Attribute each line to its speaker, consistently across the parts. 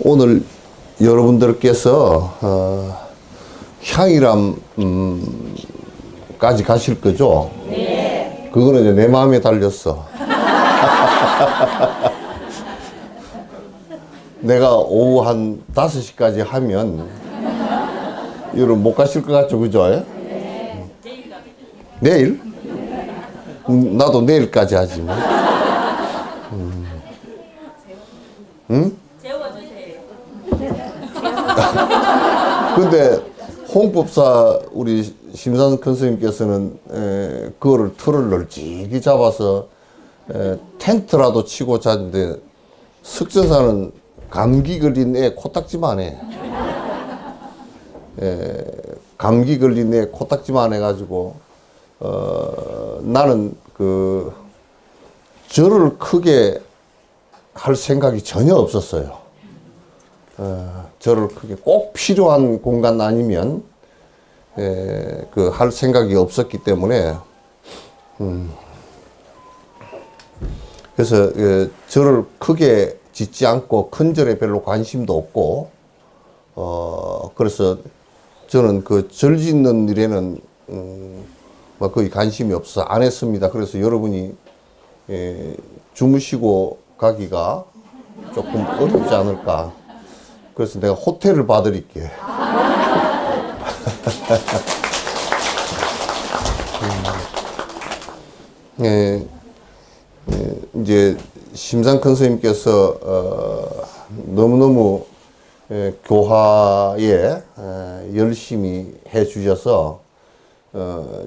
Speaker 1: 오늘 여러분들께서 향이람까지 가실 거죠? 네. 그거는 이제 내 마음에 달렸어. 내가 오후 한 5시까지 하면 여러분 못 가실 것 같죠? 그죠? 네. 내일? 나도 내일까지 하지 뭐. 응?
Speaker 2: 재워주세요.
Speaker 1: 근데 홍법사 우리 심산 큰 스님께서는 그거를 틀을 널찍이 잡아서 텐트라도 치고 자는데 석전사는 감기 걸린 애 코딱지만 해. 감기 걸린 애 코딱지만 해가지고 나는 그 절을 크게 할 생각이 전혀 없었어요. 절을 크게 꼭 필요한 공간 아니면 그 할 생각이 없었기 때문에 그래서 절을 크게 짓지 않고 큰 절에 별로 관심도 없고 그래서 저는 그 절 짓는 일에는 뭐 거의 관심이 없어서 안 했습니다. 그래서 여러분이 주무시고 가기가 조금 어렵지 않을까. 그래서 내가 호텔을 봐드릴게. 이제 심산 큰 스님께서 너무너무 교화에 열심히 해 주셔서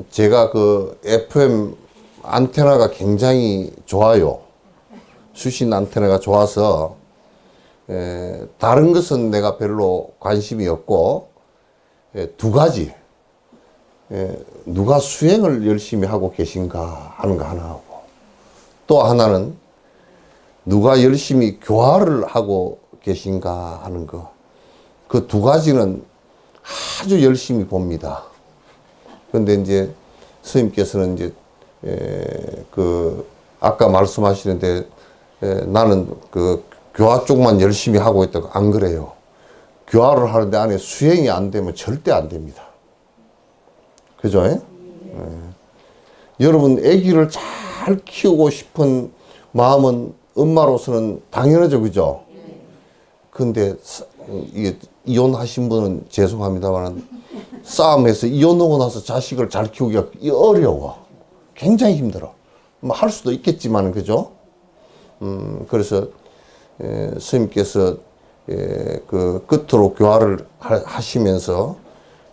Speaker 1: 제가 그 FM 안테나가 굉장히 좋아요. 수신 안테나가 좋아서 다른 것은 내가 별로 관심이 없고 두 가지 누가 수행을 열심히 하고 계신가 하는 거 하나 하고 또 하나는 누가 열심히 교화를 하고 계신가 하는 거 그 두 가지는 아주 열심히 봅니다. 그런데 이제 스님께서는 이제 그 아까 말씀하시는데 나는 그 교화 쪽만 열심히 하고 있다고 안 그래요. 교화를 하는데 안에 수행이 안 되면 절대 안 됩니다. 그죠? 여러분 아기를 잘 키우고 싶은 마음은 엄마로서는 당연하죠. 그죠? 근데 이게 이혼하신 분은 죄송합니다만 싸움해서 이혼하고 나서 자식을 잘 키우기가 어려워. 굉장히 힘들어. 뭐 할 수도 있겠지만 그죠? 그래서 스님께서 그 끝으로 교화를 하시면서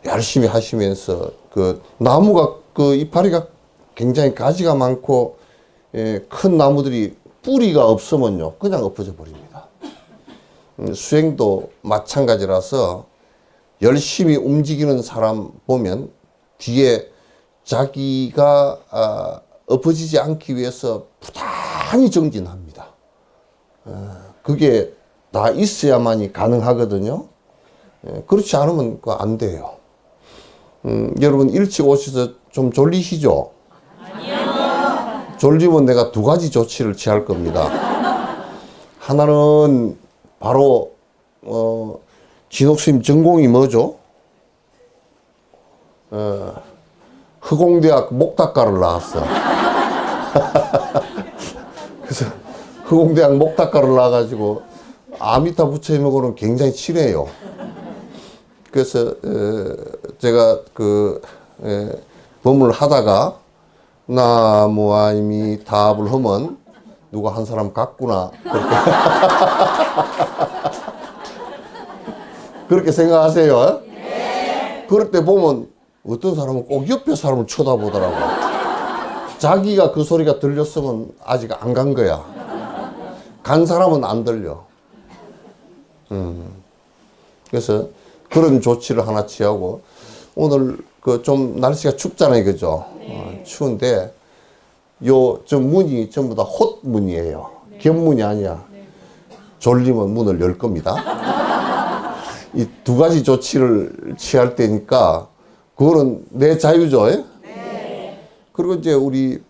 Speaker 1: 열심히 하시면서 그 나무가 그 이파리가 굉장히 가지가 많고 큰 나무들이 뿌리가 없으면요 그냥 엎어져 버립니다. 수행도 마찬가지라서 열심히 움직이는 사람 보면 뒤에 자기가 엎어지지 않기 위해서 부단히 정진합니다. 그게 다 있어야만이 가능하거든요. 그렇지 않으면 그거 안 돼요. 여러분 일찍 오셔서 좀 졸리시죠? 아니요. 졸리면 내가 두 가지 조치를 취할 겁니다. 하나는 바로 진옥스님 전공이 뭐죠? 허공대학 목탁가를 나왔어. 그래서 허공대학 목탁가를 나와가지고 아미타 부처님하고는 굉장히 친해요. 그래서 제가 그 법문을 하다가 나무아이미 답을 하면 누가 한 사람 같구나 그렇게, 그렇게 생각하세요? 네. 그럴 때 보면 어떤 사람은 꼭 옆에 사람을 쳐다보더라고. 자기가 그 소리가 들렸으면 아직 안 간 거야. 간 사람은 안 들려. 그래서 그런 조치를 하나 취하고 오늘 그 좀 날씨가 춥잖아요, 그죠? 네. 추운데 요 저 문이 전부 다 헛문이에요. 네. 견문이 아니야. 네. 졸리면 문을 열 겁니다. 이 두 가지 조치를 취할 때니까 그거는 내 자유죠. 네. 그리고 이제 우리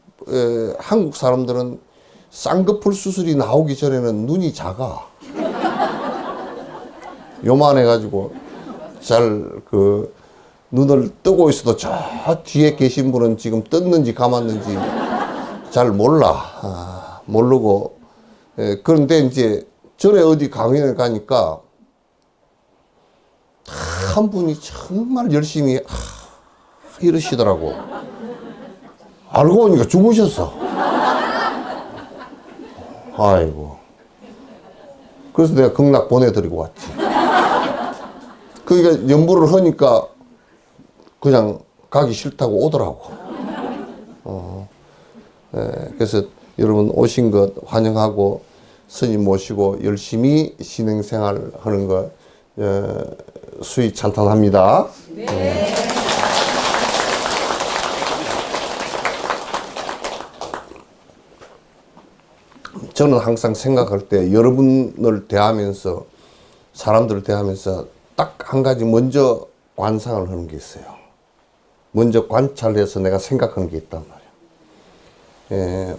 Speaker 1: 한국 사람들은 쌍꺼풀 수술이 나오기 전에는 눈이 작아. 요만해가지고 눈을 뜨고 있어도 저 뒤에 계신 분은 지금 떴는지 감았는지 잘 몰라. 모르고. 그런데 이제 전에 어디 강연을 가니까 한 분이 정말 열심히 이러시더라고. 알고 보니까 주무셨어. 아이고. 그래서 내가 극락 보내드리고 왔지. 그러니까 연부를 하니까 그냥 가기 싫다고 오더라고. 그래서 여러분 오신 것 환영하고 스님 모시고 열심히 신행생활 하는 거 수위 찬탄합니다. 네. 저는 항상 생각할 때 여러분을 대하면서 사람들을 대하면서 딱 한 가지 먼저 관상을 하는 게 있어요. 먼저 관찰해서 내가 생각하는 게 있단 말이에요.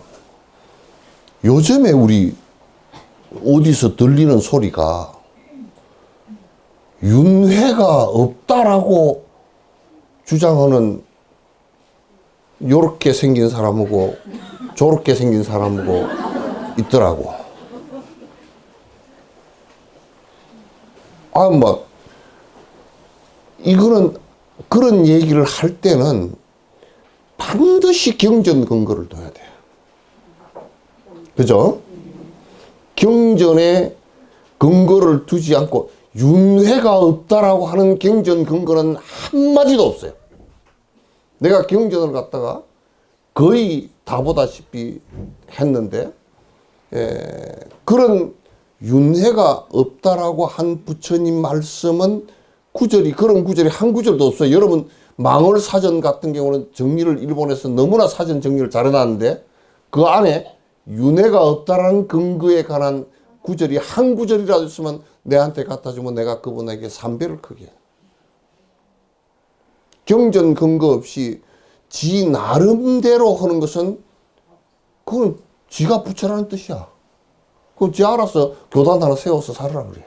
Speaker 1: 요즘에 우리 어디서 들리는 소리가 윤회가 없다라고 주장하는 요렇게 생긴 사람하고 저렇게 생긴 사람하고 있더라고. 이거는 그런 얘기를 할 때는 반드시 경전 근거를 둬야 돼요. 그죠? 경전에 근거를 두지 않고 윤회가 없다라고 하는 경전 근거는 한마디도 없어요. 내가 경전을 갖다가 거의 다 보다시피 했는데, 그런 윤회가 없다라고 한 부처님 말씀은 그런 구절이 한 구절도 없어요. 여러분, 망월 사전 같은 경우는 정리를 일본에서 너무나 사전 정리를 잘 해놨는데, 그 안에 윤회가 없다라는 근거에 관한 구절이 한 구절이라도 있으면 내한테 갖다 주면 내가 그분에게 3배를 크게 해요. 경전 근거 없이 지 나름대로 하는 것은 그건 지가 부처라는 뜻이야. 그럼 지 알아서 교단 하나 세워서 살으라 그래.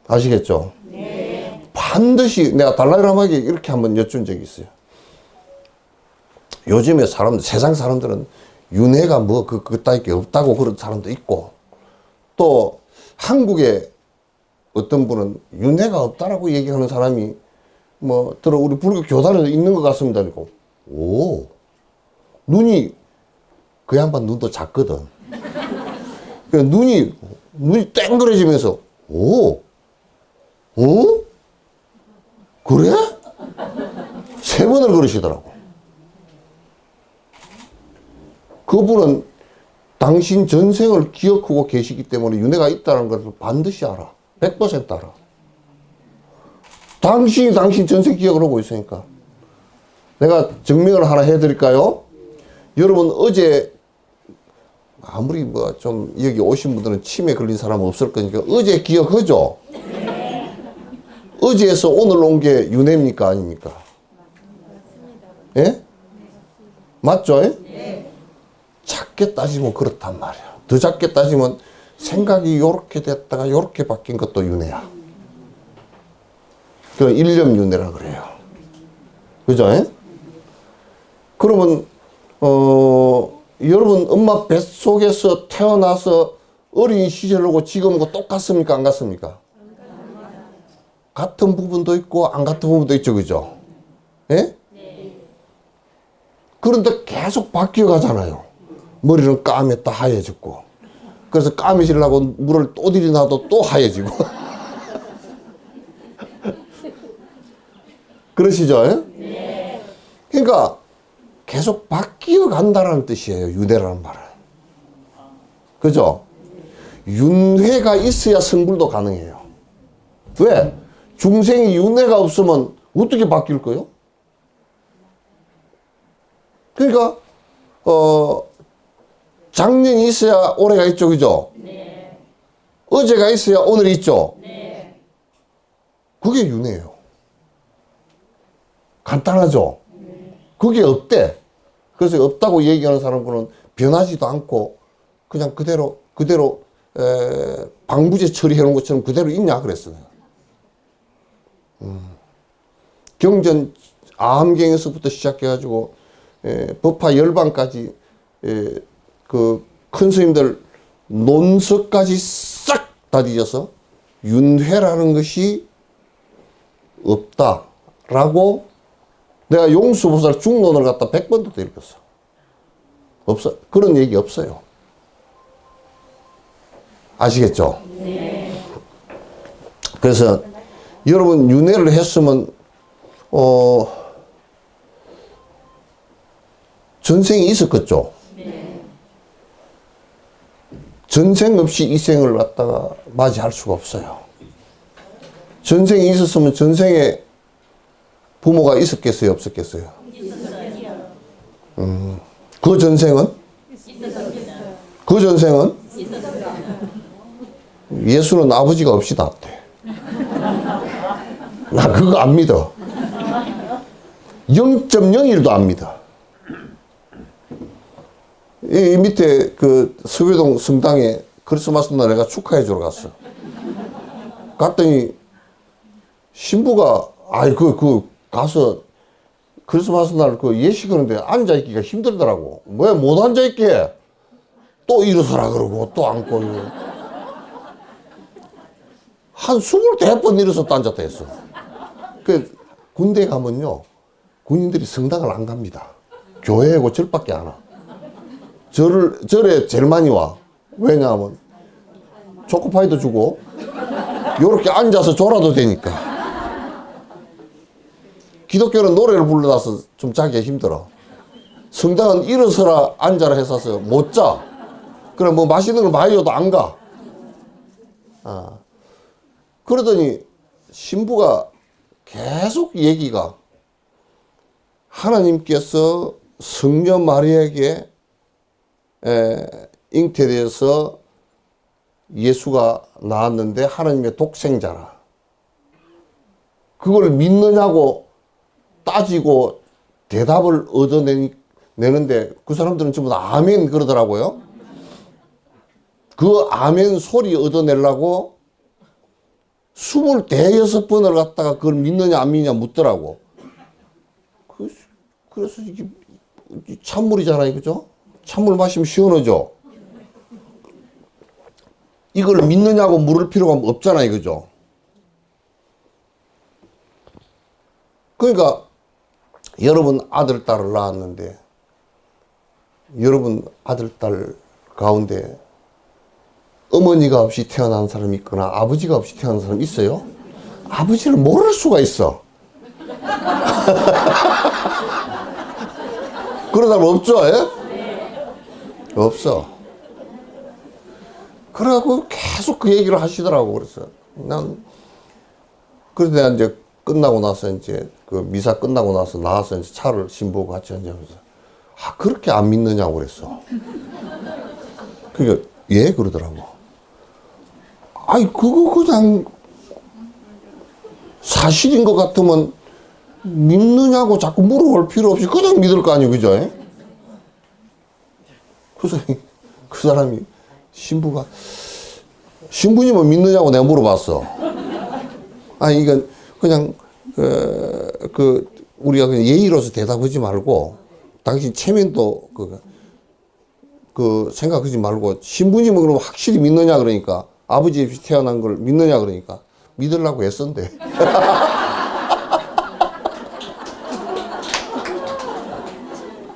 Speaker 1: 아시겠죠? 네. 반드시 내가 달라이라마에게 이렇게 한번 여쭌 적이 있어요. 요즘에 세상 사람들은 윤회가 그따위 게 없다고 그런 사람도 있고, 또 한국에 어떤 분은 윤회가 없다라고 얘기하는 사람이 우리 불교 교단에도 있는 것 같습니다. 그리고 그 양반 눈도 작거든. 눈이 땡그레지면서 그래? 3번을 그러시더라고. 그분은 당신 전생을 기억하고 계시기 때문에 윤회가 있다는 것을 반드시 알아. 100% 알아. 당신 전생 기억을 하고 있으니까. 내가 증명을 하나 해드릴까요? 여러분, 어제 아무리 좀 여기 오신 분들은 치매 걸린 사람은 없을 거니까 어제 기억하죠? 네. 어제에서 오늘 온 게 윤회입니까? 아닙니까? 맞습니다. 예? 맞죠? 네. 작게 따지면 그렇단 말이야. 더 작게 따지면 생각이 요렇게 됐다가 요렇게 바뀐 것도 윤회야. 그 일념윤회라 그래요. 그죠? 그러면 여러분 엄마 뱃속에서 태어나서 어린 시절하고 지금하고 똑같습니까? 안 같습니까? 같은 부분도 있고 안 같은 부분도 있죠. 그죠? 예? 네. 그런데 계속 바뀌어 가잖아요. 머리는 까맸다 하얘졌고, 그래서 까매지려고 물을 또 들이놔도 또 하얘지고. 그러시죠? 네. 그러니까 계속 바뀌어 간다는 뜻이에요. 윤회라는 말은. 그죠? 윤회가 있어야 성불도 가능해요. 왜? 중생이 윤회가 없으면 어떻게 바뀔 거요? 그러니까 작년이 있어야 올해가 있죠. 그죠? 네. 어제가 있어야 오늘이 있죠. 네. 그게 윤회예요. 간단하죠? 그게 없대. 그래서 없다고 얘기하는 사람들은 변하지도 않고 그냥 그대로 방부제 처리해 놓은 것처럼 그대로 있냐 그랬어요. 경전 암경에서부터 시작해 가지고 법화 열반까지 그 큰 스님들 논서까지 싹 다 뒤져서 윤회라는 것이 없다라고 내가 용수보살 중론을 갖다 100번도 읽었어. 없어. 그런 얘기 없어요. 아시겠죠? 네. 그래서 여러분 윤회를 했으면 전생이 있었겠죠? 네. 전생 없이 이 생을 갖다가 맞이할 수가 없어요. 전생이 있었으면 전생에 부모가 있었겠어요? 없었겠어요? 있었어요. 그 전생은? 있었어요. 그 전생은? 있었어요. 예수는 아버지가 없이 낳았대. 나 그거 안 믿어. 0.01도 안 믿어. 이 밑에 그 서교동 성당에 크리스마스 날 내가 축하해 주러 갔어. 갔더니 신부가 가서 크리스마스 날 그 예식하는데 앉아있기가 힘들더라고. 왜 못 앉아있게? 또 일어서라 그러고 또 앉고. 한 24번 일어섰다 앉았다 했어. 그 군대 가면요 군인들이 성당을 안 갑니다. 교회하고 절밖에 안 와. 절에 제일 많이 와. 왜냐하면 초코파이도 주고 요렇게 앉아서 졸아도 되니까. 기독교는 노래를 불러놔서 좀 자기가 힘들어. 성당은 일어서라 앉아라 해서 못 자. 그래 뭐 맛있는 걸 많이 줘도 안 가. 그러더니 신부가 계속 얘기가 하나님께서 성녀 마리아에게 잉태되어서 예수가 나왔는데 하나님의 독생자라. 그걸 믿느냐고 따지고 대답을 얻어내는데 그 사람들은 전부 다 아멘 그러더라고요. 그 아멘 소리 얻어내려고 26번을 갖다가 그걸 믿느냐 안 믿느냐 묻더라고. 그래서 이게 찬물이잖아요. 그죠? 찬물 마시면 시원하죠? 이걸 믿느냐고 물을 필요가 없잖아요. 그죠? 그러니까 여러분 아들, 딸을 낳았는데 여러분 아들, 딸 가운데 어머니가 없이 태어난 사람이 있거나 아버지가 없이 태어난 사람이 있어요? 아버지를 모를 수가 있어. 그런 사람 없죠? 예? 없어. 그래갖고 계속 그 얘기를 하시더라고. 그래서 그래서 내가 이제 끝나고 나서 이제 그 미사 끝나고 나서 나와서 이제 차를 신부하고 같이 앉아서 그렇게 안 믿느냐고 그랬어. 그러니까 예 그러더라고. 아이 그거 그냥 사실인 것 같으면 믿느냐고 자꾸 물어볼 필요 없이 그냥 믿을 거 아니에요. 그죠? 그래서 그 사람이 신부가 신부님은 믿느냐고 내가 물어봤어. 아니 이건 그냥 우리가 그냥 예의로서 대답하지 말고 당신 체면도 생각하지 말고 신부님은 그럼 확실히 믿느냐 그러니까 아버지 없이 태어난 걸 믿느냐 그러니까 믿으려고 애쓴대.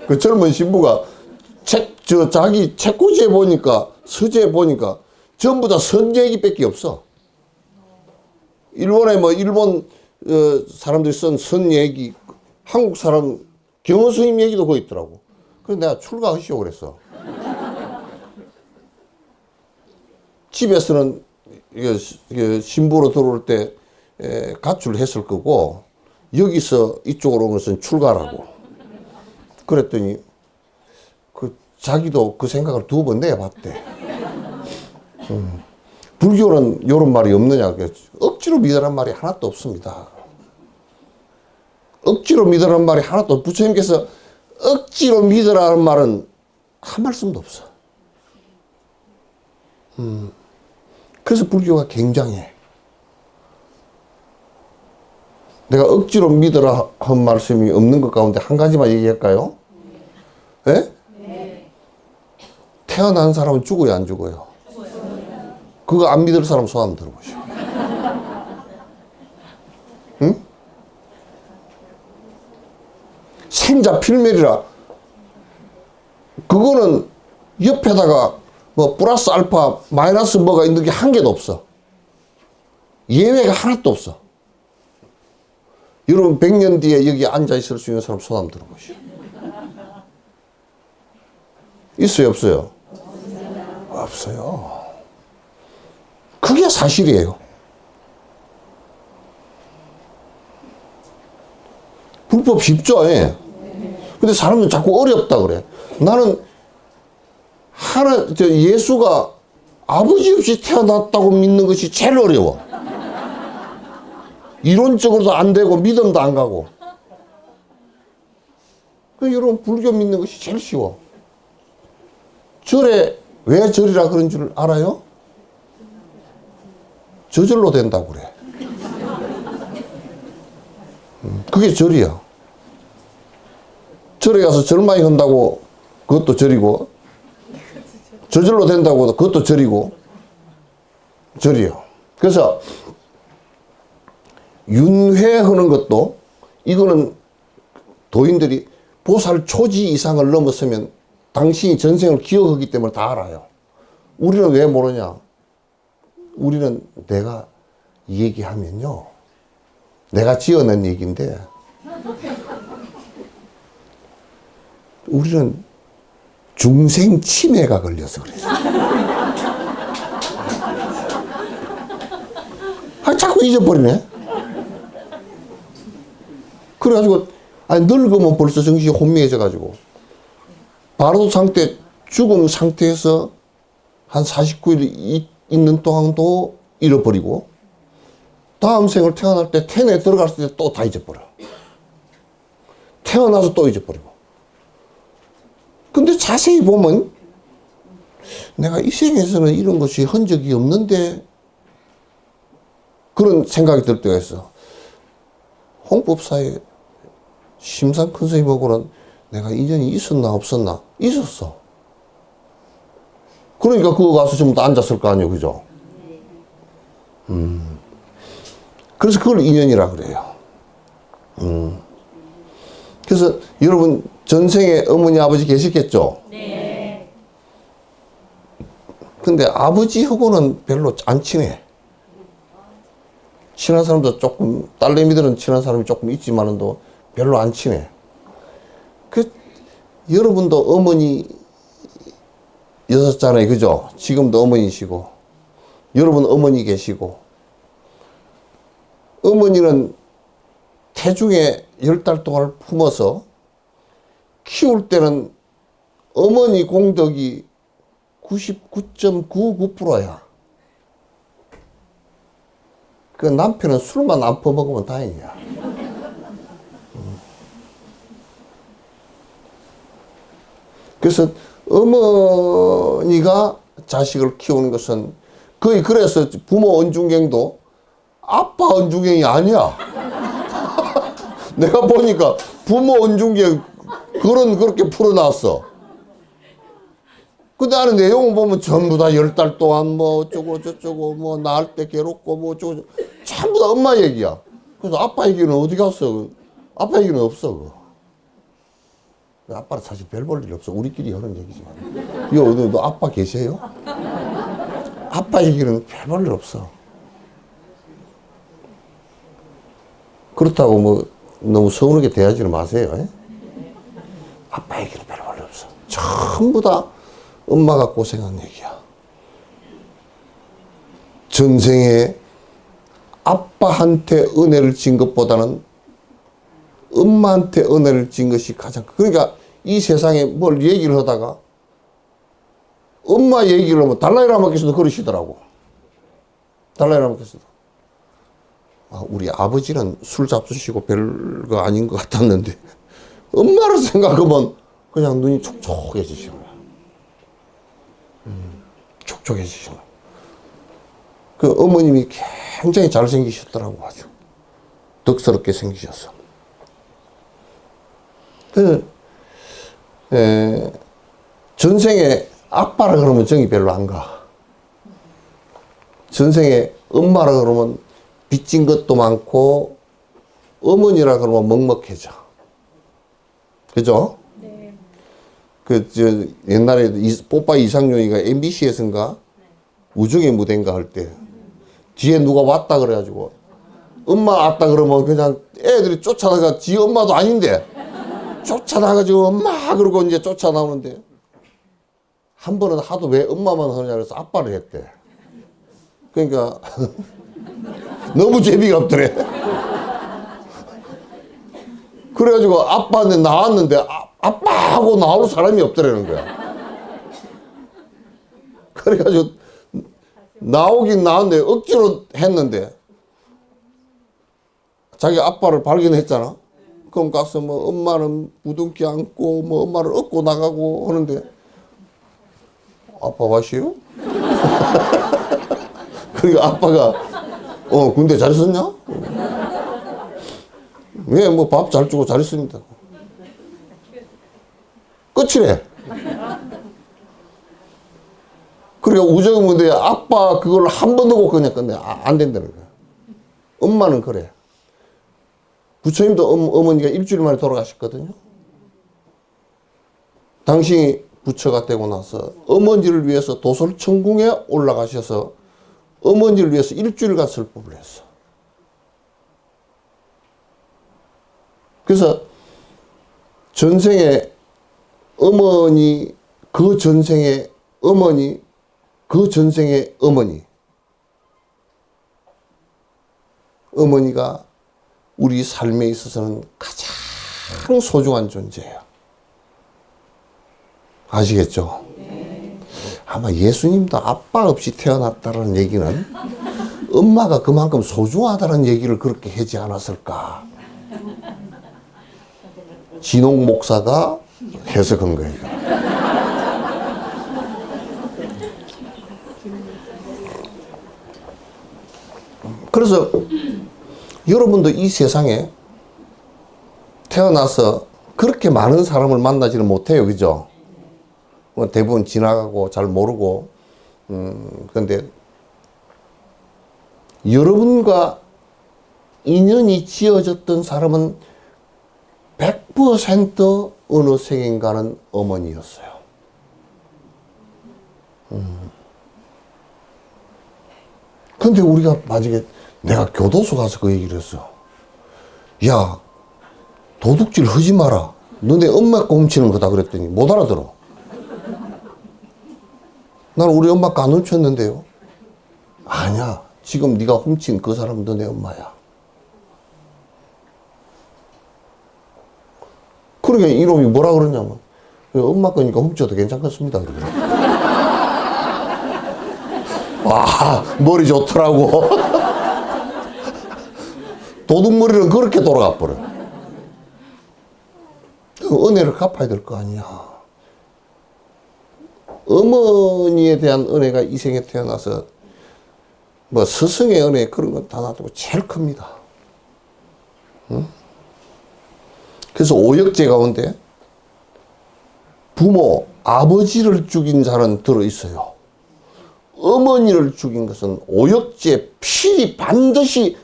Speaker 1: 그 젊은 신부가 자기 책꽂이에 보니까 서재에 보니까 전부 다 선 얘기밖에 없어. 일본에 일본 사람들이 쓴 선 얘기, 한국 사람 경호 스님 얘기도 거기 있더라고. 그래서 내가 출가하시오 그랬어. 집에서는 신부로 들어올 때 가출을 했을 거고 여기서 이쪽으로 온 것은 출가라고. 그랬더니 자기도 그 생각을 2번 내봤대. 불교는 이런 말이 없느냐. 억지로 믿으란 말이 하나도 없습니다. 억지로 믿으란 말이 하나도 없고 부처님께서 억지로 믿으라는 말은 한 말씀도 없어. 그래서 불교가 굉장해. 내가 억지로 믿으라 한 말씀이 없는 것 가운데 한 가지만 얘기할까요? 예? 네. 태어난 사람은 죽어요, 안 죽어요? 죽어요. 그거 안 믿을 사람 손 한번 들어보시오. 응? 생자 필멸이라. 그거는 옆에다가 뭐 플러스 알파 마이너스 뭐가 있는 게 한 개도 없어. 예외가 하나도 없어. 여러분 100년 뒤에 여기 앉아 있을 수 있는 사람 손 한번 들어보시오. 있어요, 없어요? 없어요. 그게 사실이에요. 불법 쉽죠? 예. 근데 사람은 자꾸 어렵다 그래. 나는 예수가 아버지 없이 태어났다고 믿는 것이 제일 어려워. 이론적으로도 안 되고 믿음도 안 가고. 여러분 불교 믿는 것이 제일 쉬워. 절에 왜 절이라 그런 줄 알아요? 저절로 된다고 그래. 그게 절이야. 절에 가서 절 많이 한다고 그것도 절이고, 저절로 된다고 그것도 절이고, 절이요. 그래서 윤회하는 것도, 이거는 도인들이 보살 초지 이상을 넘었으면 당신이 전생을 기억하기 때문에 다 알아요. 우리는 왜 모르냐? 우리는 내가 얘기하면요, 내가 지어낸 얘기인데, 우리는 중생 치매가 걸려서 그래요. 자꾸 잊어버리네. 그래가지고, 늙으면 벌써 정신이 혼미해져가지고, 바로 상태, 죽음 상태에서 한 49일 있는 동안도 잃어버리고, 다음 생을 태어날 때, 텐에 들어갔을 때 또 다 잊어버려. 태어나서 또 잊어버리고. 근데 자세히 보면, 내가 이 생에서는 이런 것이 흔적이 없는데, 그런 생각이 들 때가 있어. 홍법사에 심산 큰 스님하고는 내가 인연이 있었나 없었나? 있었어. 그러니까 그거 가서 전부 다 앉았을 거 아니에요, 그죠? 그래서 그걸 인연이라 그래요. 그래서 여러분 전생에 어머니 아버지 계셨겠죠? 네. 근데 아버지하고는 별로 안 친해. 친한 사람도 조금, 딸내미들은 친한 사람이 조금 있지만도 별로 안 친해. 여러분도 어머니 여셨잖아요, 그죠? 지금도 어머니시고, 여러분 어머니 계시고, 어머니는 태중에 10달 동안 품어서 키울 때는 어머니 공덕이 99.99%야. 그 남편은 술만 안 퍼먹으면 다행이야. 그래서 어머니가 자식을 키우는 것은 거의 그래서 부모 언중경도 아빠 언중경이 아니야. 내가 보니까 부모 언중경 그렇게 풀어놨어. 근데 나는 내용을 보면 전부 다 10달 동안 뭐 어쩌고 저쩌고 뭐 낳을 때 괴롭고 뭐 어쩌고 전부 다 엄마 얘기야. 그래서 아빠 얘기는 어디 갔어? 아빠 얘기는 없어. 그거. 아빠는 사실 별 볼 일 없어. 우리끼리 하는 얘기지만. 이거 너 아빠 계세요? 아빠 얘기는 별 볼 일 없어. 그렇다고 뭐 너무 서운하게 대하지는 마세요. 에? 아빠 얘기는 별 볼 일 없어. 전부 다 엄마가 고생한 얘기야. 전생에 아빠한테 은혜를 진 것보다는 엄마한테 은혜를 진 것이 가장, 그러니까 이 세상에 뭘 얘기를 하다가 엄마 얘기를 하면 달라이라마께서도 그러시더라고. 달라이라마께서도. 우리 아버지는 술 잡수시고 별거 아닌 것 같았는데 엄마를 생각하면 그냥 눈이 촉촉해지시는 거야. 촉촉해지시는 거야. 그 어머님이 굉장히 잘생기셨더라고, 아주. 덕스럽게 생기셔서. 그, 전생에 아빠라 그러면 정이 별로 안 가. 전생에 엄마라 그러면 빚진 것도 많고, 어머니라 그러면 먹먹해져. 그죠?
Speaker 2: 네.
Speaker 1: 옛날에 뽀빠이 이상용이가 MBC에서인가? 우정의 무대인가 할 때, 뒤에 누가 왔다 그래가지고, 엄마 왔다 그러면 그냥 애들이 쫓아나가, 지 엄마도 아닌데, 쫓아나가지고 엄마 그러고 이제 쫓아나오는데, 한 번은 하도 왜 엄마만 하느냐 그래서 아빠를 했대. 그러니까, 너무 재미가 없더래. 그래가지고 아빠한테 나왔는데, 아빠 하고 나올 사람이 없더라는 거야. 그래가지고, 나오긴 나왔는데, 억지로 했는데, 자기 아빠를 발견했잖아. 그럼 가서 뭐 엄마는 무등기 안고 뭐 엄마를 업고 나가고 하는데, 아빠 와시오? 그러니까 아빠가 군대 잘 있었냐? 왜 뭐 밥 잘 주고 잘 있습니다. 끝이래. 그러니까 우정의 무대에 아빠 그걸 한 번 넣고 그냥 끝내. 안 된다는 거야. 엄마는 그래. 부처님도 어머니가 일주일 만에 돌아가셨거든요. 당신이 부처가 되고 나서 어머니를 위해서 도솔천궁에 올라가셔서 어머니를 위해서 일주일간 설법을 했어. 그래서 전생에 어머니, 그 전생에 어머니, 그 전생에 어머니. 어머니가 우리 삶에 있어서는 가장 소중한 존재예요. 아시겠죠?
Speaker 2: 네.
Speaker 1: 아마 예수님도 아빠 없이 태어났다는 얘기는 엄마가 그만큼 소중하다는 얘기를 그렇게 하지 않았을까. 진홍 목사가 해석한 거예요. 그래서 여러분도 이 세상에 태어나서 그렇게 많은 사람을 만나지는 못해요. 그죠? 대부분 지나가고 잘 모르고, 그런데 여러분과 인연이 지어졌던 사람은 100% 어느 생인가는 어머니였어요. 근데 우리가 만약에 내가 교도소 가서 그 얘기를 했어. 야, 도둑질 하지 마라. 너네 엄마 거 훔치는 거다 그랬더니 못 알아들어. 나는 우리 엄마 거 안 훔쳤는데요. 아니야. 지금 네가 훔친 그 사람은 너네 엄마야. 그러니까 이놈이 뭐라 그러냐면, 엄마 거니까 훔쳐도 괜찮겠습니다. 그러더라고. 와, 머리 좋더라고. 도둑머리는 그렇게 돌아가 버려. 은혜를 갚아야 될 거 아니야. 어머니에 대한 은혜가 이 생에 태어나서 뭐 스승의 은혜 그런 건 다 놔두고 제일 큽니다. 응? 그래서 오역제 가운데 부모, 아버지를 죽인 자는 들어있어요. 어머니를 죽인 것은 오역제 필히 반드시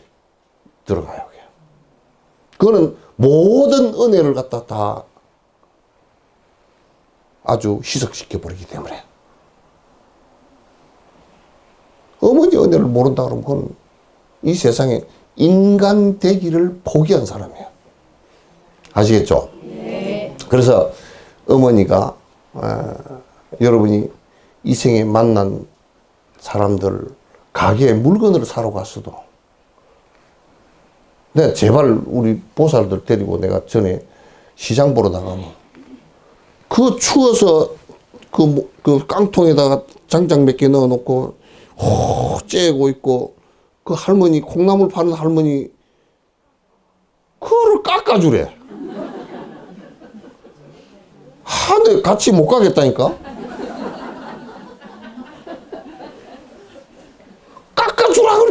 Speaker 1: 들어가요. 그거는 모든 은혜를 갖다 다 아주 희석시켜 버리기 때문에. 어머니 은혜를 모른다 그러면 그건 이 세상에 인간 되기를 포기한 사람이에요. 아시겠죠?
Speaker 2: 네.
Speaker 1: 그래서 어머니가 여러분이 이 생에 만난 사람들 가게에 물건을 사러 갔어도 내가 제발 우리 보살들 데리고 내가 전에 시장 보러 나가면 그 추워서 그 깡통에다가 장작 몇 개 넣어놓고 째고 있고 그 할머니 콩나물 파는 할머니 그거를 깎아주래. 하늘 같이 못 가겠다니까.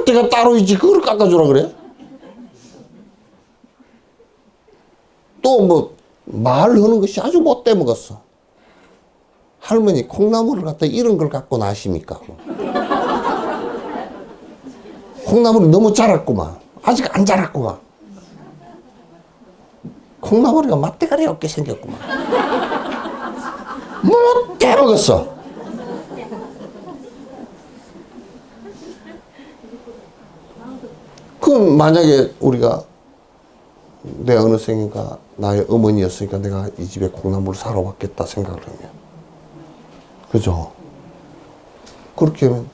Speaker 1: 깎을 때가 따로 있지 그걸 깎아주라 그래? 또 뭐 말하는 것이 아주 못돼 먹었어. 할머니 콩나물을 갖다 이런 걸 갖고 나십니까? 콩나물이 너무 자랐구만. 아직 안 자랐구만. 콩나물이가 맛대가리 없게 생겼구만. 못돼 먹었어. 그럼 만약에 우리가 내 어느 생인가 나의 어머니였으니까 내가 이 집에 콩나물을 사러 왔겠다 생각을 하면, 그죠? 그렇게 하면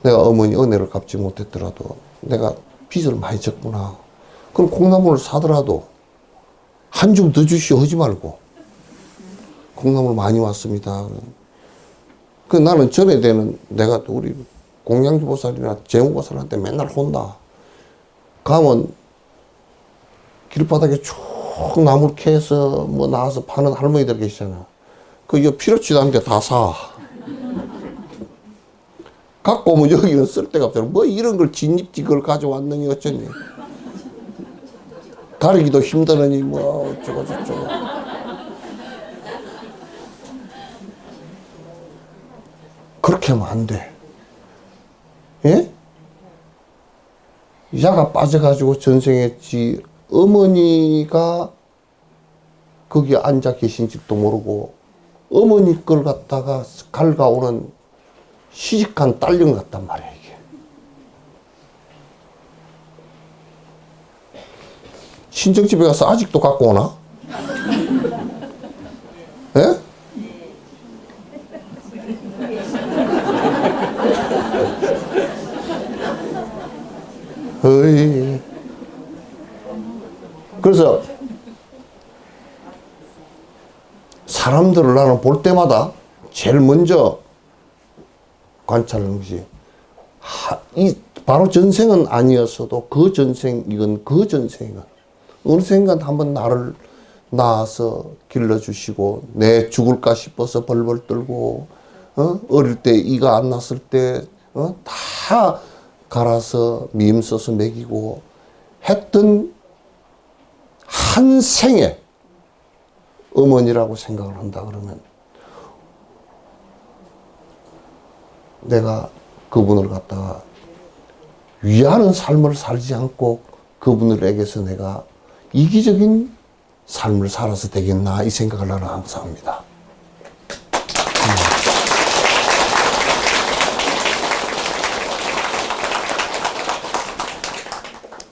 Speaker 1: 내가 어머니 은혜를 갚지 못했더라도 내가 빚을 많이 졌구나. 그럼 콩나물을 사더라도 한 줌 더 주시오 하지 말고 콩나물 많이 왔습니다. 그 나는 전에 되는 내가 또 우리 공양주보살이나 재무보살한테 맨날 혼나. 가면 길바닥에 쭉 나물 캐서 뭐 나와서 파는 할머니들 계시잖아. 그거 필요치도 않은데 다 사. 갖고 오면 여기는 쓸데가 없잖아. 뭐 이런 걸 진입지 그걸 가져왔느니 어쩌니. 가리기도 힘드느니 뭐 어쩌고 저쩌고. 그렇게 하면 안 돼. 예? 야가 빠져가지고 전생했지 어머니가 거기 앉아 계신지도 모르고 어머니 걸 갖다가 갈가오는 시집간 딸년 같단 말이야 이게. 친정집에 가서 아직도 갖고 오나? 예? 어이. 그래서 사람들을 나는 볼 때마다 제일 먼저 관찰하는 것이 바로 전생은 아니었어도 그 전생이건 그 전생이건 어느 생간 한번 나를 낳아서 길러주시고 내 죽을까 싶어서 벌벌 떨고 어릴 때 이가 안 났을 때 다 갈아서 미음 써서 먹이고 했던 한 생에 어머니라고 생각을 한다 그러면 내가 그분을 갖다가 위하는 삶을 살지 않고 그분들에게서 내가 이기적인 삶을 살아서 되겠나 이 생각을 나는 항상 합니다.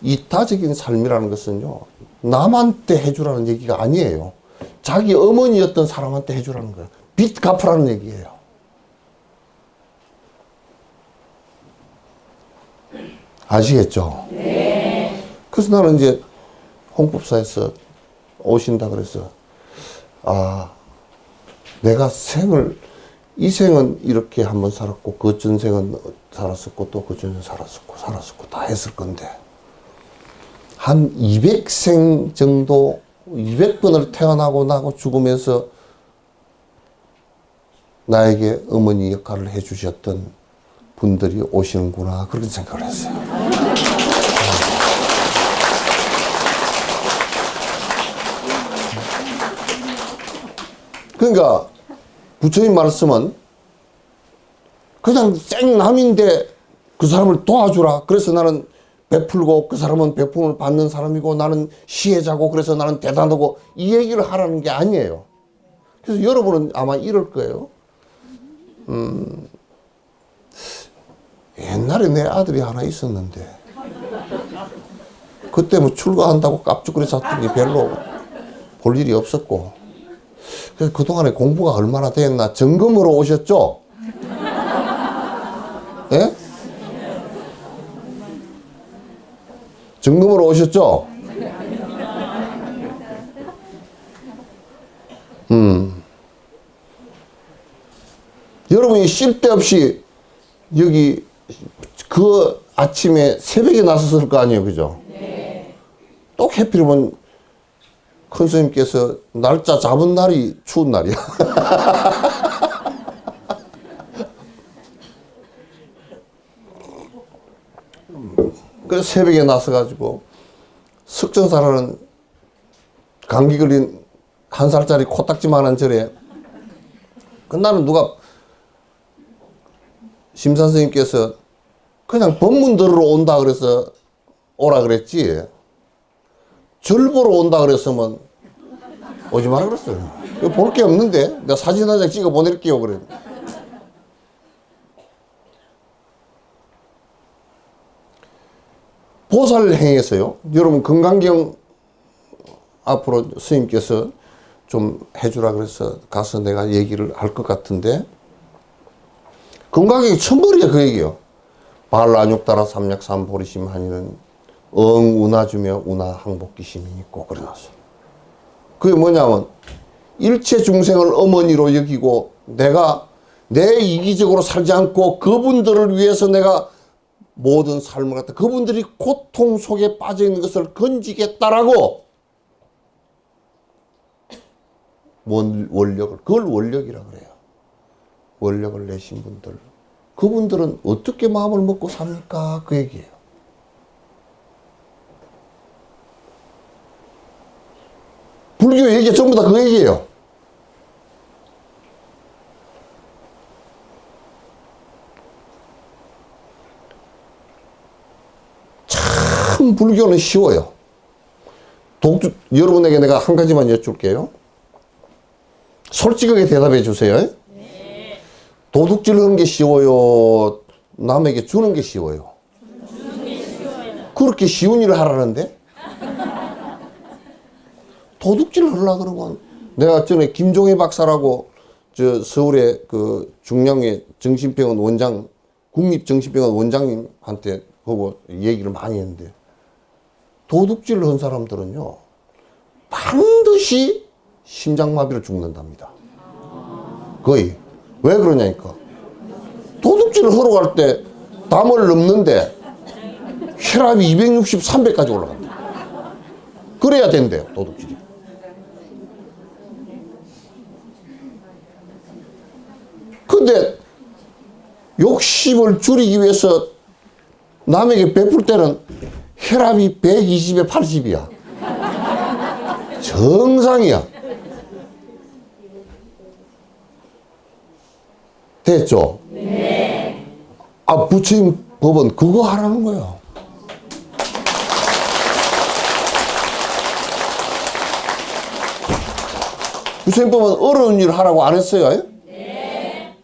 Speaker 1: 이타적인 삶이라는 것은요 남한테 해주라는 얘기가 아니에요. 자기 어머니였던 사람한테 해주라는 거예요. 빚 갚으라는 얘기예요. 아시겠죠? 네. 그래서 나는 이제 홍법사에서 오신다 그래서 내가 이 생은 이렇게 한번 살았고 그 전생은 살았었고 또 그 전생 살았었고 다 했을 건데 한 200생 정도 200번을 태어나고 나고 죽으면서 나에게 어머니 역할을 해주셨던 분들이 오시는구나 그렇게 생각을 했어요. 그러니까 부처님 말씀은 그냥 생남인데 그 사람을 도와주라. 그래서 나는 베풀고 그 사람은 베품을 받는 사람이고 나는 시혜자고 그래서 나는 대단하고 이 얘기를 하라는 게 아니에요. 그래서 여러분은 아마 이럴 거예요. 옛날에 내 아들이 하나 있었는데 그때 뭐 출가한다고 깝죽거리 샀더니 별로 볼 일이 없었고 그래서 그동안에 공부가 얼마나 됐나 점검으로 오셨죠? 예? 점검으로 오셨죠? 여러분이 쉴 데 없이 여기 그 아침에 새벽에 나섰을 거 아니에요, 그죠? 네. 또 해필이면 큰 스님께서 날짜 잡은 날이 추운 날이야. 그래서 새벽에 나서가지고 석전사라는 감기 걸린 1살짜리 코딱지만한 절에 나는 누가 심산 스님께서 그냥 법문 들으러 온다 그래서 오라 그랬지 절 보러 온다 그랬으면 오지 마라 그랬어요. 볼 게 없는데 내가 사진 한 장 찍어 보낼게요 그래. 보살 행에서요. 여러분 건강경 앞으로 스님께서 좀 해주라 그래서 가서 내가 얘기를 할 것 같은데 건강경이 천벌이야 그 얘기요. 발라육따라 삼약삼 보리심 하니는 응운하주며 운하항복기심이 있고 그래놨어. 그게 뭐냐면 일체 중생을 어머니로 여기고 내가 내 이기적으로 살지 않고 그분들을 위해서 내가 모든 삶을 갖다 그분들이 고통 속에 빠져 있는 것을 건지겠다라고 원력을 그걸 원력이라 그래요. 원력을 내신 분들 그분들은 어떻게 마음을 먹고 삽니까? 그 얘기예요. 불교 얘기 전부 다 그 얘기예요. 참 불교는 쉬워요. 여러분에게 내가 한 가지만 여쭐게요. 솔직하게 대답해 주세요. 네. 도둑질 하는 게 쉬워요? 남에게 주는 게 쉬워요? 주는 게 쉬워요. 그렇게 쉬운 일을 하라는데? 도둑질 하려고 그러면 내가 전에 김종희 박사라고 저 서울의 그 중량의 정신병원 원장 국립정신병원 원장님한테 보고 얘기를 많이 했는데 도둑질을 한 사람들은요 반드시 심장마비로 죽는답니다. 거의. 왜 그러냐니까 도둑질을 하러 갈 때 담을 넘는데 혈압이 260, 300까지 올라간다. 그래야 된대요 도둑질이. 근데 욕심을 줄이기 위해서 남에게 베풀 때는 혈압이 120에 80이야. 정상이야. 됐죠? 네. 아, 부처님 법은 그거 하라는 거야. 부처님 법은 어려운 일 하라고 안 했어요? 네.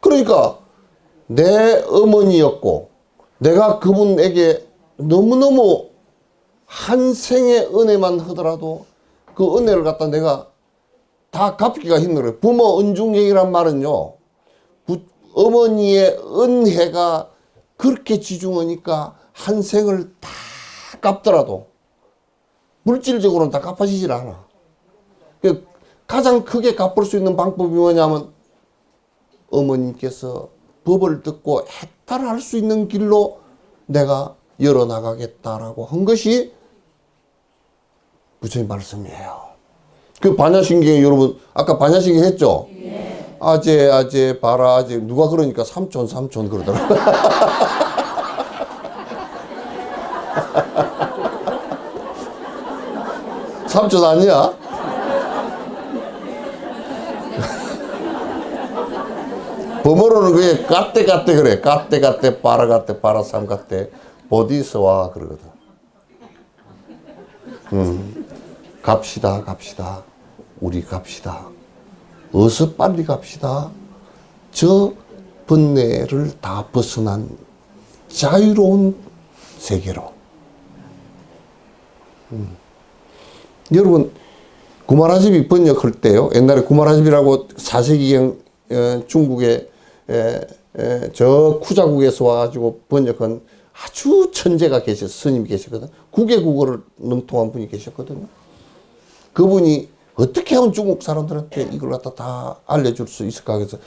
Speaker 1: 그러니까 내 어머니였고 내가 그분에게 너무너무 한 생의 은혜만 하더라도 그 은혜를 갖다 내가 다 갚기가 힘들어요. 부모 은중행이란 말은요. 어머니의 은혜가 그렇게 지중하니까 한 생을 다 갚더라도 물질적으로는 다 갚아지질 않아. 가장 크게 갚을 수 있는 방법이 뭐냐면 어머님께서 법을 듣고 해탈할 수 있는 길로 내가 열어나가겠다라고 한 것이 부처님 말씀이에요. 그 반야신경에 여러분 아까 반야신경 했죠? 네. 아제 바라 아제 누가 그러니까 삼촌 그러더라고요. 삼촌 아니야? 범어로는 그게 까떼 그래. 까떼 바라 삼까떼 보디스와 그러거든. 갑시다. 우리 갑시다. 어서 빨리 갑시다. 저 번뇌를 다 벗어난 자유로운 세계로. 여러분 구마라집이 번역할 때요. 옛날에 구마라집이라고 4세기경 중국의 저 쿠자국에서 와가지고 번역한 아주 천재가 스님이 계셨거든. 9개국어를 능통한 분이 계셨거든요. 그분이 어떻게 하면 중국 사람들한테 이걸 갖다 다 알려줄 수 있을까 해서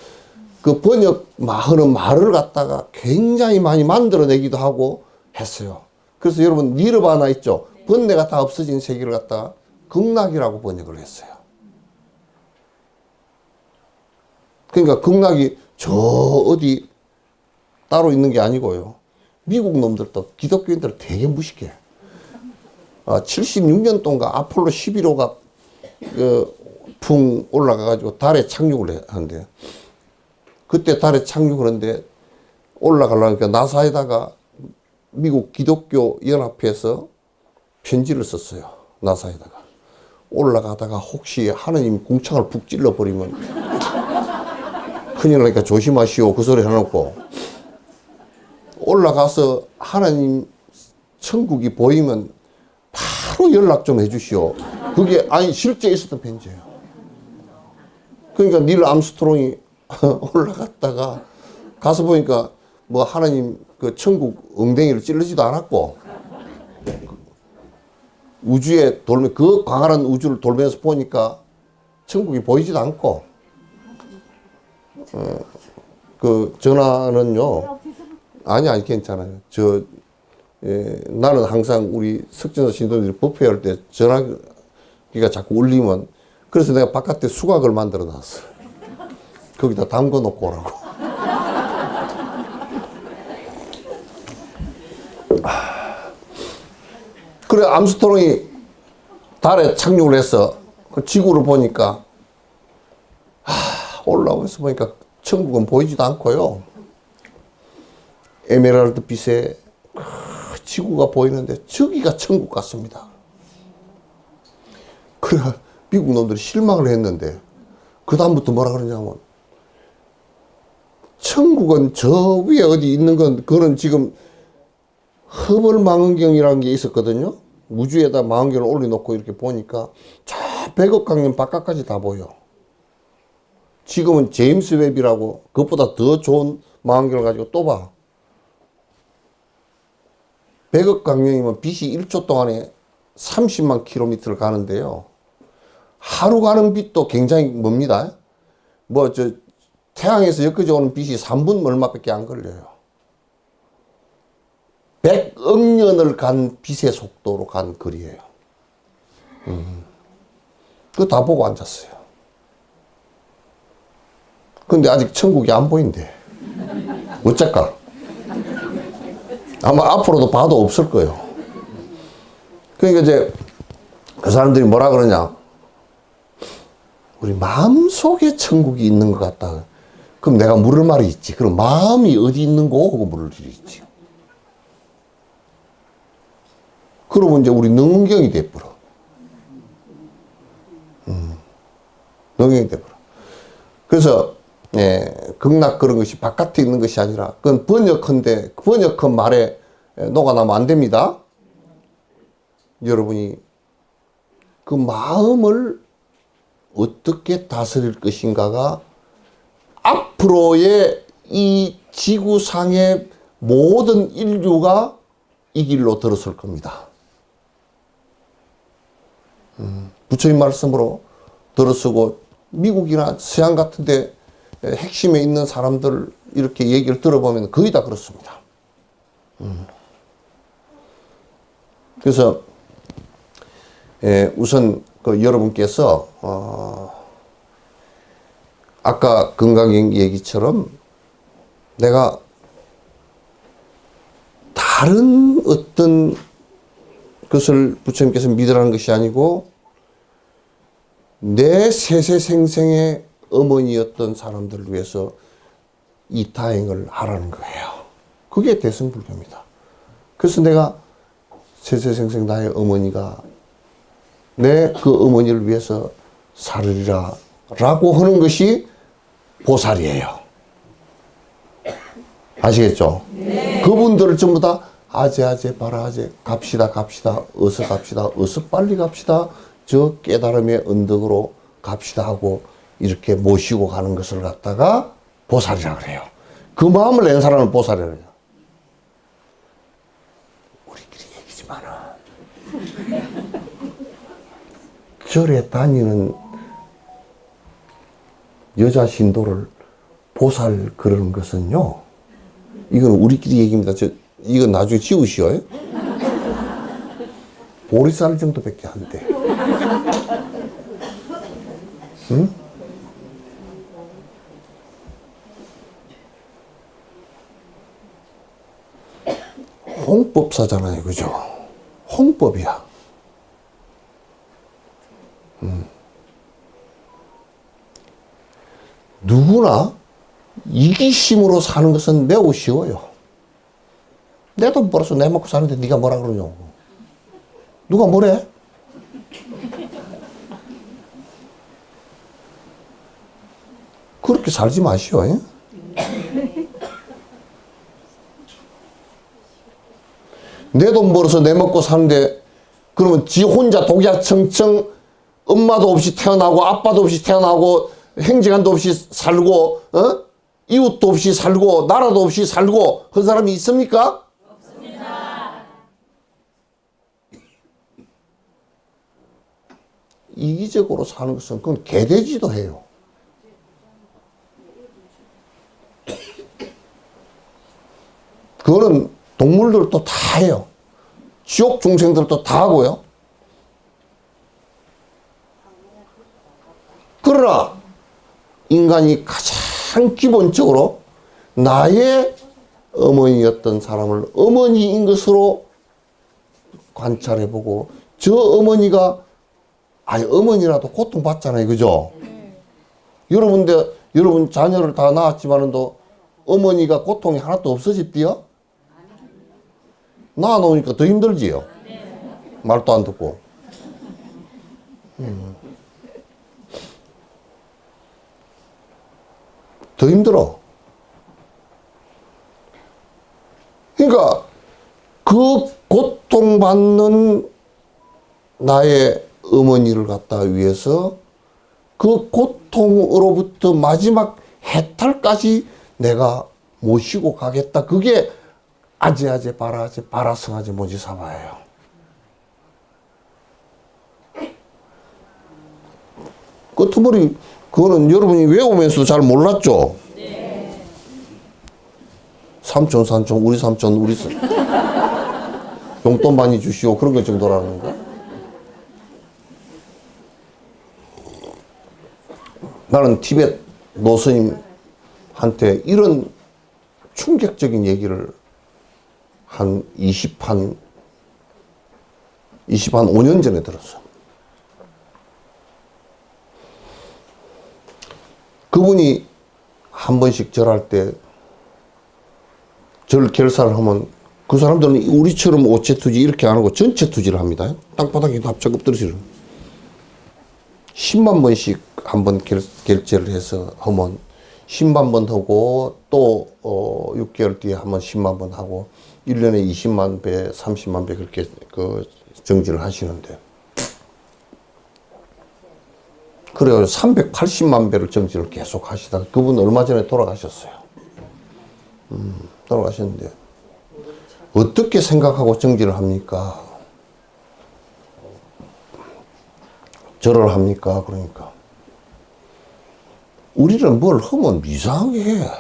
Speaker 1: 그 번역하는 말을 갖다가 굉장히 많이 만들어내기도 하고 했어요. 그래서 여러분 니르바나 있죠? 번뇌가 다 없어진 세계를 갖다가 극락이라고 번역을 했어요. 그러니까 극락이 저 어디 따로 있는 게 아니고요. 미국 놈들도 기독교인들을 되게 무식해. 76년도인가 아폴로 11호가 풍 올라가가지고 달에 착륙을 하는데, 그때 달에 착륙을 하는데 올라가려니까 나사에다가 미국 기독교 연합회에서 편지를 썼어요. 나사에다가. 올라가다가 혹시 하느님 궁창을 푹 찔러버리면 큰일 나니까 조심하시오. 그 소리 해놓고 올라가서 하나님 천국이 보이면 바로 연락 좀 해주시오. 그게 아니 실제 있었던 편지예요. 그러니까 닐 암스트롱이 올라갔다가 가서 보니까 뭐 하나님 그 천국 엉덩이를 찔르지도 않았고, 우주에 돌면 그 광활한 우주를 돌면서 보니까 천국이 보이지도 않고, 그 전화는요, 아니 괜찮아요. 나는 항상 우리 석전사 신도들이 법회할 때 전화기가 자꾸 울리면, 그래서 내가 바깥에 수각을 만들어 놨어. 거기다 담궈 놓고 오라고. 그래, 암스트롱이 달에 착륙을 해서 지구를 보니까, 올라오면서 보니까 천국은 보이지도 않고요. 에메랄드 빛에 지구가 보이는데 저기가 천국 같습니다. 그래, 미국 놈들이 실망을 했는데, 그 다음부터 뭐라 그러냐면, 천국은 저 위에 어디 있는 건, 그거는 지금 허블 망원경이라는 게 있었거든요. 우주에다 망원경을 올려놓고 이렇게 보니까 저 100억 광년 바깥까지 다 보여. 지금은 제임스 웹이라고 그것보다 더 좋은 망원경을 가지고 또 봐. 100억 광년이면 빛이 1초 동안에 30만 킬로미터를 가는데요. 하루 가는 빛도 굉장히 멉니다. 태양에서 엮어져 오는 빛이 3분 얼마밖에 안 걸려요. 100억 년을 간 빛의 속도로 간 거리예요. 그거 다 보고 앉았어요. 근데 아직 천국이 안 보인대. 어쩔까? 아마 앞으로도 봐도 없을 거예요. 그러니까 이제 그 사람들이 뭐라 그러냐? 우리 마음속에 천국이 있는 것 같다. 그럼 내가 물을 말이 있지. 그럼 마음이 어디 있는 거고? 그거 물을 일이 있지. 그러면 이제 우리 능경이 돼버려. 능경이 돼버려. 그래서 극락 그런 것이 바깥에 있는 것이 아니라, 그건 번역한데 번역한 말에 녹아나면 안 됩니다. 여러분이 그 마음을 어떻게 다스릴 것인가가 앞으로의 이 지구상의 모든 인류가 이 길로 들어설 겁니다. 부처님 말씀으로 들어서고, 미국이나 서양 같은데 핵심에 있는 사람들 이렇게 얘기를 들어보면 거의 다 그렇습니다. 그래서 우선 여러분께서 아까 건강 얘기처럼 내가 다른 어떤 것을 부처님께서 믿으라는 것이 아니고, 내 세세생생의 어머니였던 사람들을 위해서 이 다행을 하라는 거예요. 그게 대승불교입니다. 그래서 내가 세세생생 나의 어머니가 내 그 어머니를 위해서 살으리라 라고 하는 것이 보살이에요. 아시겠죠? 네. 그분들을 전부 다 아재 바라아재 갑시다 어서 빨리 갑시다, 저 깨달음의 언덕으로 갑시다 하고 이렇게 모시고 가는 것을 갖다가 보살이라 그래요. 그 마음을 낸 사람을 보살이라 그래요. 우리끼리 얘기지만은 절에 다니는 여자 신도를 보살 그러는 것은요, 이건 우리끼리 얘기입니다. 이건 나중에 지우시오. 보리쌀 정도밖에 안 돼. 응? 홍법사잖아요. 그죠? 홍법이야. 누구나 이기심으로 사는 것은 매우 쉬워요. 내 돈 벌어서 내 먹고 사는데 네가 뭐라 그러냐고. 누가 뭐래? 그렇게 살지 마시오. 내 돈 벌어서 내 먹고 사는데 그러면 지 혼자 독야청청 엄마도 없이 태어나고 아빠도 없이 태어나고 행지관도 없이 살고 이웃도 없이 살고 나라도 없이 살고 그런 사람이 있습니까? 없습니다. 이기적으로 사는 것은 그건 개돼지도 해요. 그거는 동물들도 다 해요. 지옥 중생들도 다 하고요. 그러나 인간이 가장 기본적으로 나의 어머니였던 사람을 어머니인 것으로 관찰해보고 저 어머니가 어머니라도 고통받잖아요. 그죠? 여러분 자녀를 다 낳았지만도 어머니가 고통이 하나도 없어집디요? 낳아놓으니까 더 힘들지요. 말도 안 듣고. 더 힘들어. 그러니까 그 고통받는 나의 어머니를 갖다 위해서 그 고통으로부터 마지막 해탈까지 내가 모시고 가겠다. 그게 아제아제 바라제 바라성아제 모지사바예요. 끄트머리 그거는 여러분이 외우면서도 잘 몰랐죠? 네. 삼촌 우리 삼촌 용돈 많이 주시오 그런 것 정도라는 거. 나는 티벳 노스님한테 이런 충격적인 얘기를 한 5년 전에 들었어. 그분이 한 번씩 절할 때 절 결사를 하면 그 사람들은 우리처럼 오체 투지 이렇게 안 하고 전체 투지를 합니다. 땅바닥에 납작 엎드려서 10만 번씩 한번 결제를 해서 하면 10만 번 하고 또 6개월 뒤에 한번 10만 번 하고 1년에 20만 배, 30만 배 그렇게 그 정지를 하시는데 그래요. 380만 배를 정지를 계속 하시다가 그분 얼마 전에 돌아가셨어요. 돌아가셨는데 어떻게 생각하고 정지를 합니까? 절을 합니까? 그러니까 우리는 뭘 하면 이상하게 해.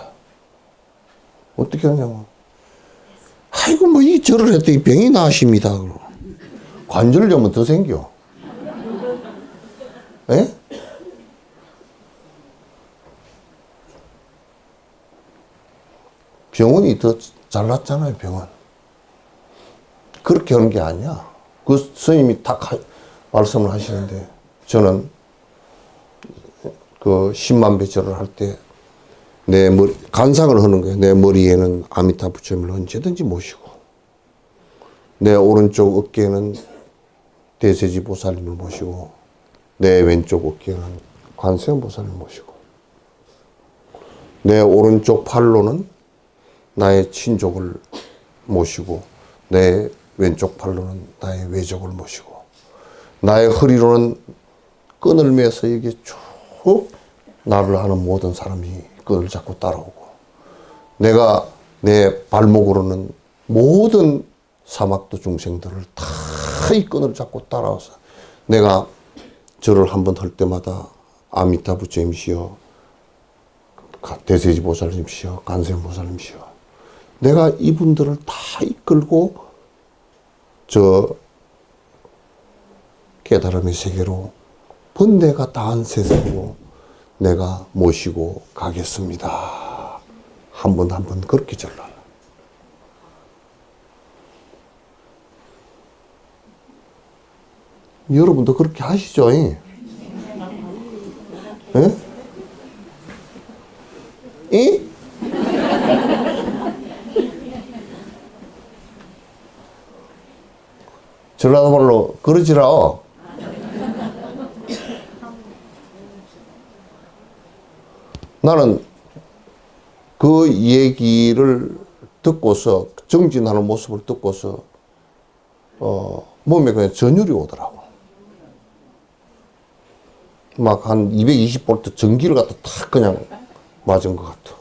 Speaker 1: 어떻게 하냐고. 아이고 뭐 이 절을 했더니 병이 나으십니다. 관절염은 더 생겨. 에? 병원이 더 잘났잖아요. 병원. 그렇게 하는 게 아니야. 그 스님이 딱 말씀을 하시는데 저는 그 10만 배 절을 할 때 내 머리 간상을 하는 거예요. 내 머리에는 아미타 부처님을 언제든지 모시고 내 오른쪽 어깨에는 대세지 보살님을 모시고 내 왼쪽 어깨에는 관세음 보살님을 모시고 내 오른쪽 팔로는 나의 친족을 모시고 내 왼쪽 팔로는 나의 외족을 모시고 나의 허리로는 끈을 매서 이게 쭉 나를 하는 모든 사람이 끈을 잡고 따라오고 내가 내 발목으로는 모든 사막도 중생들을 다 이 끈을 잡고 따라와서 내가 절을 한번 할 때마다 아미타 부처님시여 대세지 보살님시여 간세음 보살님시여 내가 이분들을 다 이끌고 저 깨달음의 세계로 번뇌가 다한 세상으로 내가 모시고 가겠습니다. 한 번 한 번 그렇게 절라. 여러분도 그렇게 하시죠? 예? 이? 전라도 말로 그러지라. 나는 그 얘기를 듣고서, 정진하는 모습을 듣고서 몸에 그냥 전율이 오더라고. 막 한 220V 전기를 갖다 탁 그냥 맞은 것 같아.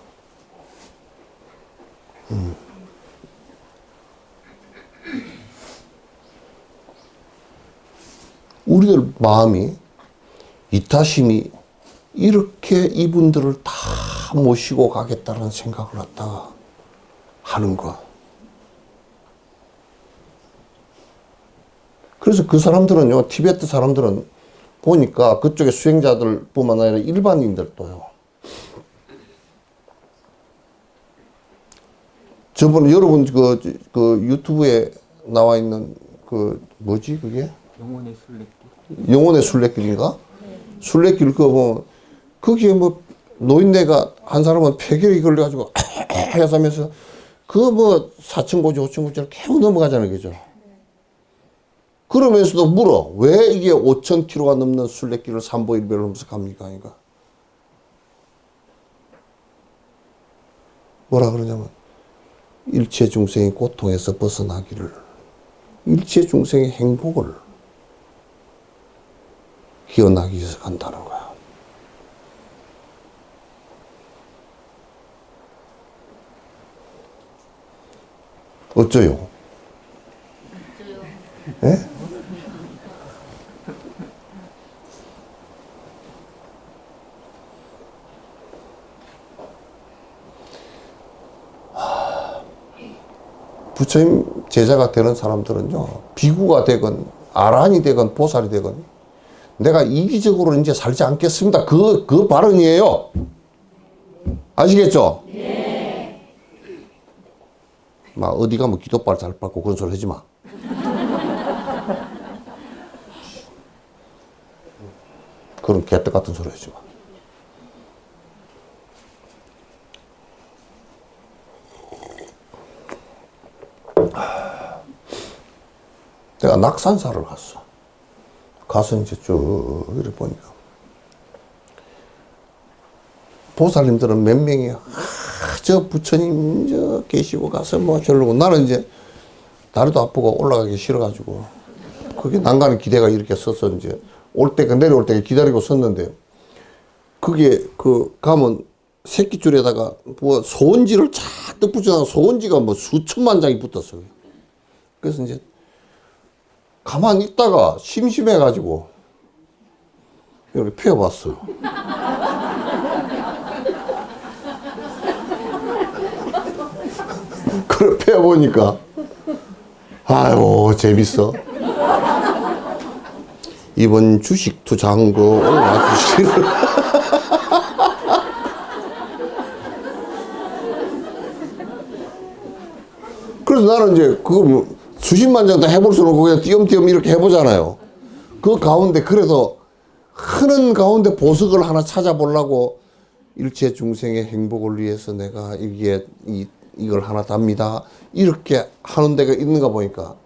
Speaker 1: 우리들 마음이, 이타심이 이렇게 이분들을 다 모시고 가겠다는 생각을 갖다가 하는 거. 그래서 그 사람들은요, 티베트 사람들은 보니까 그쪽에 수행자들 뿐만 아니라 일반인들도요. 저번에 여러분 그 유튜브에 나와 있는 그 뭐지 그게?
Speaker 2: 영혼의 순례길.
Speaker 1: 영혼의 순례길인가? 순례길 그거 보면 거기에 뭐 노인네가 한 사람은 폐결이 걸려가지고 해서 하면서 그거 뭐 4층고지 5층고지를 계속 넘어가잖아요, 그죠? 그러면서도 물어. 왜 이게 5,000km가 넘는 순례길을 삼보일배를 하면서 갑니까? 그러니까 뭐라 그러냐면 일체 중생의 고통에서 벗어나기를, 일체 중생의 행복을 기원하기 위해서 간다는 거야. 어쩌요? 예? 부처님 제자가 되는 사람들은요, 비구가 되건 아란이 되건 보살이 되건 내가 이기적으로 이제 살지 않겠습니다. 그 발언이에요. 아시겠죠? 네. 막 어디 가면 기도발 잘 받고 그런 소리 하지 마. 그런 개떡 같은 소리 하지 마. 내가 낙산사를 갔어. 가서 이제 쭉 이렇게 보니까 보살님들은 몇 명이 저 부처님 저 계시고 가서 뭐 저러고, 나는 이제 다리도 아프고 올라가기 싫어가지고 그게 난간에 기대가 이렇게 서서 이제 올 때가 내려올 때 기다리고 섰는데, 그게 가면 새끼줄에다가 뭐 소원지를 잔뜩 붙여놔서 소원지가 뭐 수천만 장이 붙었어요. 그래서 이제 가만히 있다가 심심해가지고 이렇게 펴봤어요. 그래 펴보니까 아유 재밌어. 이번 주식 투자한 거 얼마 주식을 그래서 나는 이제 그거 수십만 장 다 해볼 수는 없고 그냥 띄엄띄엄 이렇게 해보잖아요. 그 가운데 그래도 흐는 가운데 보석을 하나 찾아보려고 일체 중생의 행복을 위해서 내가 이걸 하나 답니다. 이렇게 하는 데가 있는가 보니까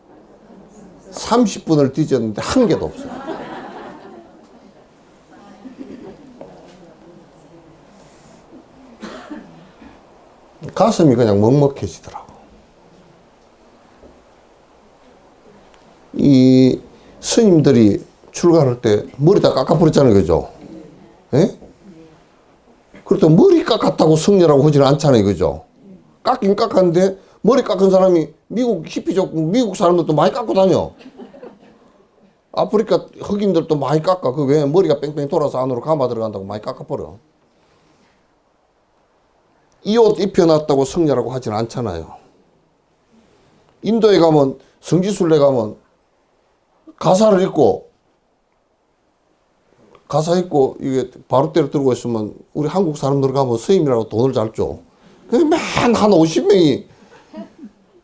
Speaker 1: 30분을 뒤졌는데 한 개도 없어요. 가슴이 그냥 먹먹해지더라고. 이 스님들이 출가할 때 머리 다 깎아버렸잖아요, 그죠? 예? 그렇다고 머리 깎았다고 성녀라고 하지는 않잖아요, 그죠? 깎긴 깎았는데 머리 깎은 사람이 미국 히피족 미국 사람들도 많이 깎고 다녀. 아프리카 흑인들도 많이 깎아. 그 왜 머리가 뺑뺑 돌아서 안으로 감아 들어간다고 많이 깎아버려. 이 옷 입혀놨다고 성녀라고 하지는 않잖아요. 인도에 가면 성지순례 가면 가사 입고 이게 바로대로 들고 있으면 우리 한국 사람들 가면 스님이라고 돈을 잘 줘. 맨 한 50명이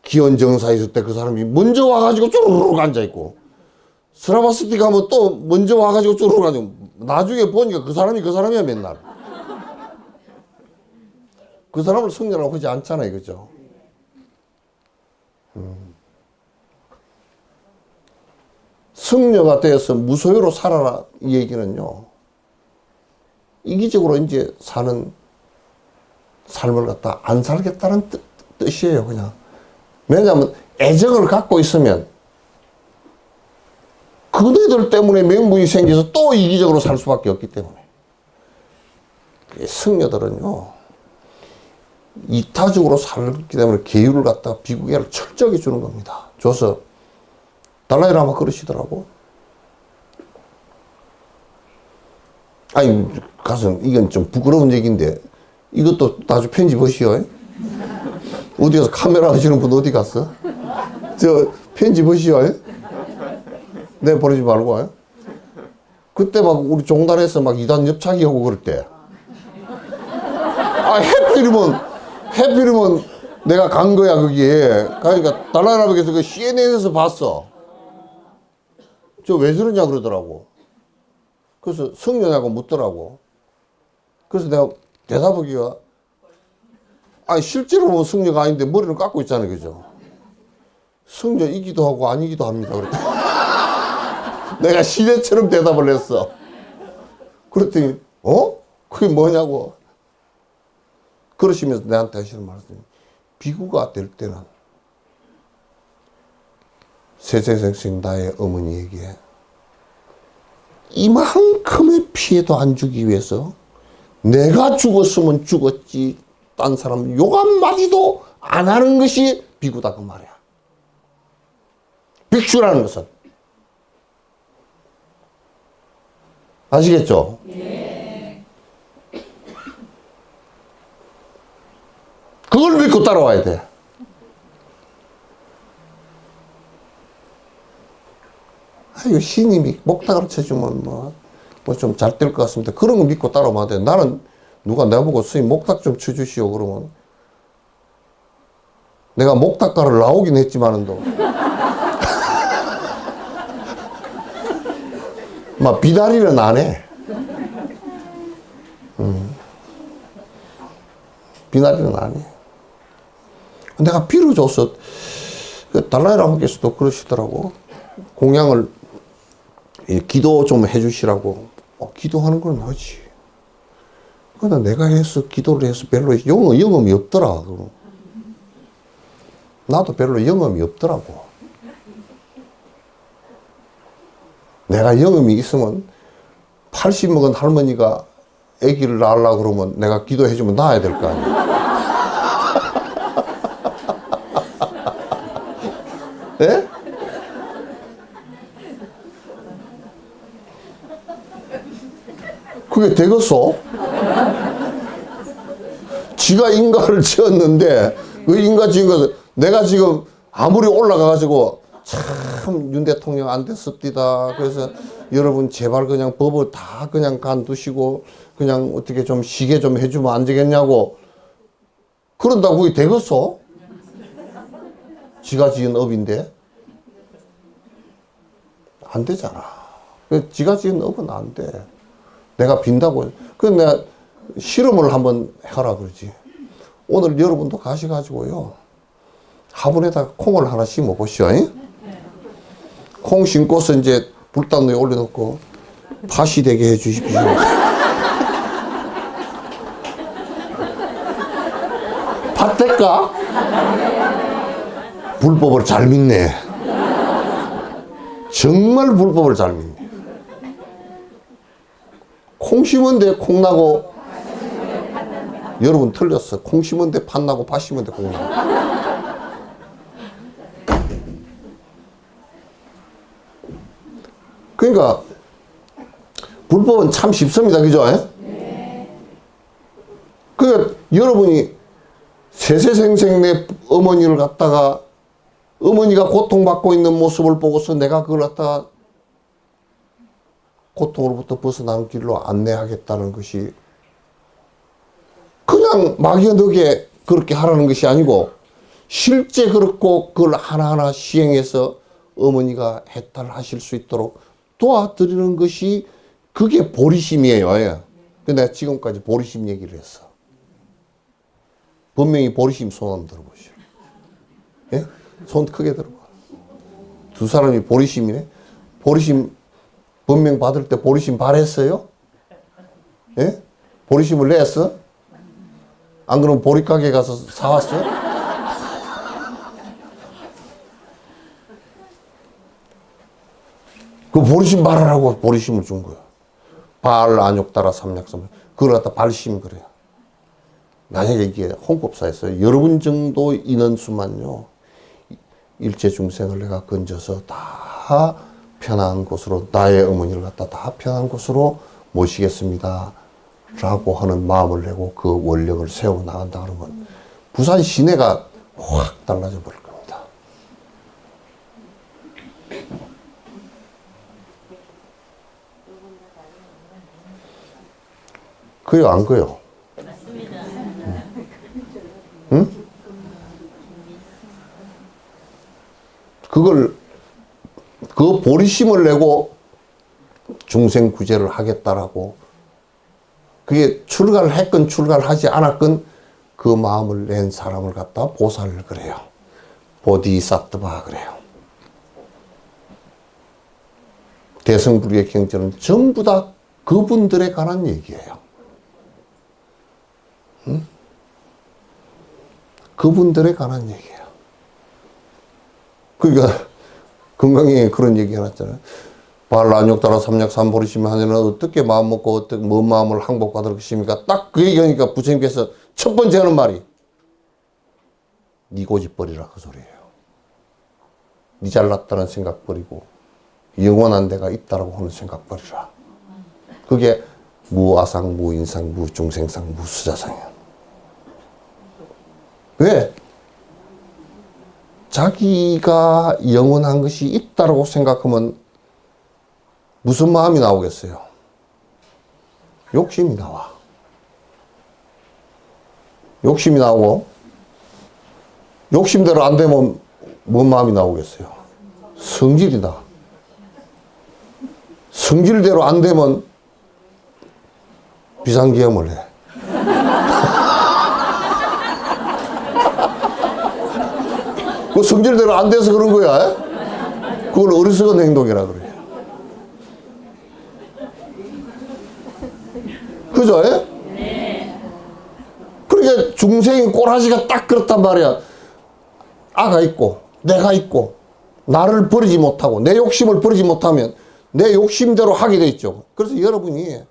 Speaker 1: 기원정사 있을 때 그 사람이 먼저 와가지고 쭈르륵 앉아있고, 스라바스틱 하면 또 먼저 와가지고 쫄아가지고 나중에 보니까 그 사람이 그 사람이야 맨날. 그 사람을 승려라고 하지 않잖아요. 그죠? 승려가 되어서 무소유로 살아라 이 얘기는요. 이기적으로 이제 사는 삶을 갖다 안 살겠다는 뜻이에요. 그냥. 왜냐하면 애정을 갖고 있으면 그네들 때문에 명분이 생겨서 또 이기적으로 살 수밖에 없기 때문에. 승려들은요. 이타적으로 살기 때문에 계율을 갖다가 비구계를 철저하게 주는 겁니다. 줘서 달라이라마 그러시더라고. 아니 가서 이건 좀 부끄러운 얘기인데 이것도 나중에 편집하시오. 어디 가서 카메라 하시는 분 어디 갔어? 저 편집하시오. 내 버리지 말고. 그때 막 우리 종단에서 막 이단 옆차기 하고 그럴 때. 아 해필이면 내가 간 거야 거기에. 그러니까 달라이라마께서 그 CNN에서 봤어. 저 왜 저러냐 그러더라고. 그래서 승려냐고 묻더라고. 그래서 내가 대답하기가 아니 실제로 보면 승려가 아닌데 머리를 깎고 있잖아요. 그죠? 승려이기도 하고 아니기도 합니다. 그랬더니 내가 시대처럼 대답을 했어. 그랬더니 그게 뭐냐고. 그러시면서 내한테 하시는 말씀이 비구가 될 때는 세세생생 나의 어머니에게 이만큼의 피해도 안 주기 위해서 내가 죽었으면 죽었지 딴 사람 욕 한마디도 안 하는 것이 비구다 그 말이야. 빅슈라는 것은. 아시겠죠? 네. 그걸 믿고 따라와야 돼. 아유, 신임이 목다 가르쳐주면 뭐 좀 잘 될 것 같습니다. 그런 거 믿고 따라오면 돼. 나는 누가 내보고 스님 목탁 좀 쳐주시오 그러면 내가 목탁가를 나오긴 했지만은도 막 비다리는 안 해. 비다리는 안 해. 내가 빌어줘서 달라이라마께서도 그러시더라고. 공양을 기도 좀 해주시라고. 기도하는 건 하지. 그러나 내가 해서 기도를 해서 별로 영험이 없더라. 나도 별로 영험이 없더라고. 내가 영험이 있으면 80 먹은 할머니가 아기를 낳으려고 그러면 내가 기도해주면 낳아야 될 거 아니야. 예? 그게 되겠어? 지가 인가를 지었는데 그 인가 지은 것을 내가 지금 아무리 올라가가지고 참 윤 대통령 안 됐습니다. 그래서 여러분 제발 그냥 법을 다 그냥 간두시고 그냥 어떻게 좀 쉬게 좀 해주면 안 되겠냐고 그런다고 그게 되겠어? 지가 지은 업인데 안 되잖아. 지가 지은 업은 안 돼. 내가 빈다고. 그래서 내가 실험을 한번 해라 그러지. 오늘 여러분도 가셔가지고요. 화분에다가 콩을 하나 심어 보시오. 콩 심고서 이제 불단위에 올려놓고 팥이 되게 해 주십시오. 팥 될까? 불법을 잘 믿네. 정말 불법을 잘 믿네. 콩 심은데 콩 나고 여러분 틀렸어. 콩 심은데 팥 나고 팥 심은데 콩 나고. 그러니까 불법은 참 쉽습니다. 그죠? 네. 그러니까 여러분이 세세생생 내 어머니를 갖다가 어머니가 고통받고 있는 모습을 보고서 내가 그걸 갖다가 고통으로부터 벗어나는 길로 안내하겠다는 것이 그냥 막연하게 그렇게 하라는 것이 아니고 실제 그렇고 그걸 하나하나 시행해서 어머니가 해탈하실 수 있도록 도와드리는 것이 그게 보리심이에요. 예. 근데 내가 지금까지 보리심 얘기를 했어. 분명히 보리심 손 한번 들어보시오. 예? 손 크게 들어봐. 두 사람이 보리심이네. 보리심 분명 받을 때 보리심 바랬어요? 예? 보리심을 냈어? 안 그러면 보리가게 가서 사왔어? 그 보리심 바르라고 보리심을 준 거야. 발 안욕따라 삼약삼. 그걸 갖다 발심 그래요. 만약에 이게 홍법사에서 여러분 정도 인원수만요, 일체 중생을 내가 건져서 다 편한 곳으로, 나의 어머니를 갖다 다 편한 곳으로 모시겠습니다 라고 하는 마음을 내고 그 원력을 세워 나간다 그러면 부산 시내가 확 달라져 버릴 겁니다. 그요 안 그요? 응? 그 보리심을 내고 중생 구제를 하겠다라고, 그게 출가를 했건 출가를 하지 않았건 그 마음을 낸 사람을 갖다 보살을 그래요. 보디사트바 그래요. 대성불의 경전은 전부 다 그분들에 관한 얘기예요. 응? 그분들에 관한 얘기예요. 그러니까 건강에 그런 얘기 해놨잖아요. 발 안욕따라 삼약 삼보리심 하냐는 어떻게 마음 먹고 어떻게 뭔 마음을 항복받을 것입니까? 딱 그 얘기하니까 부처님께서 첫 번째 하는 말이 니 고집 버리라 그 소리예요. 니 잘났다는 생각 버리고 영원한 데가 있다라고 하는 생각 버리라. 그게 무아상, 무인상, 무중생상, 무수자상이야. 왜? 자기가 영원한 것이 있다라고 생각하면 무슨 마음이 나오겠어요? 욕심이 나와. 욕심이 나오고, 욕심대로 안 되면 뭔 마음이 나오겠어요? 성질이다. 성질대로 안 되면 비상계엄을 해. 그 성질대로 안 돼서 그런 거야. 그걸 어리석은 행동이라 그래요. 그죠? 네. 그러니까 중생의 꼬라지가 딱 그렇단 말이야. 아가 있고, 내가 있고, 나를 버리지 못하고, 내 욕심을 버리지 못하면 내 욕심대로 하게 돼 있죠. 그래서 여러분이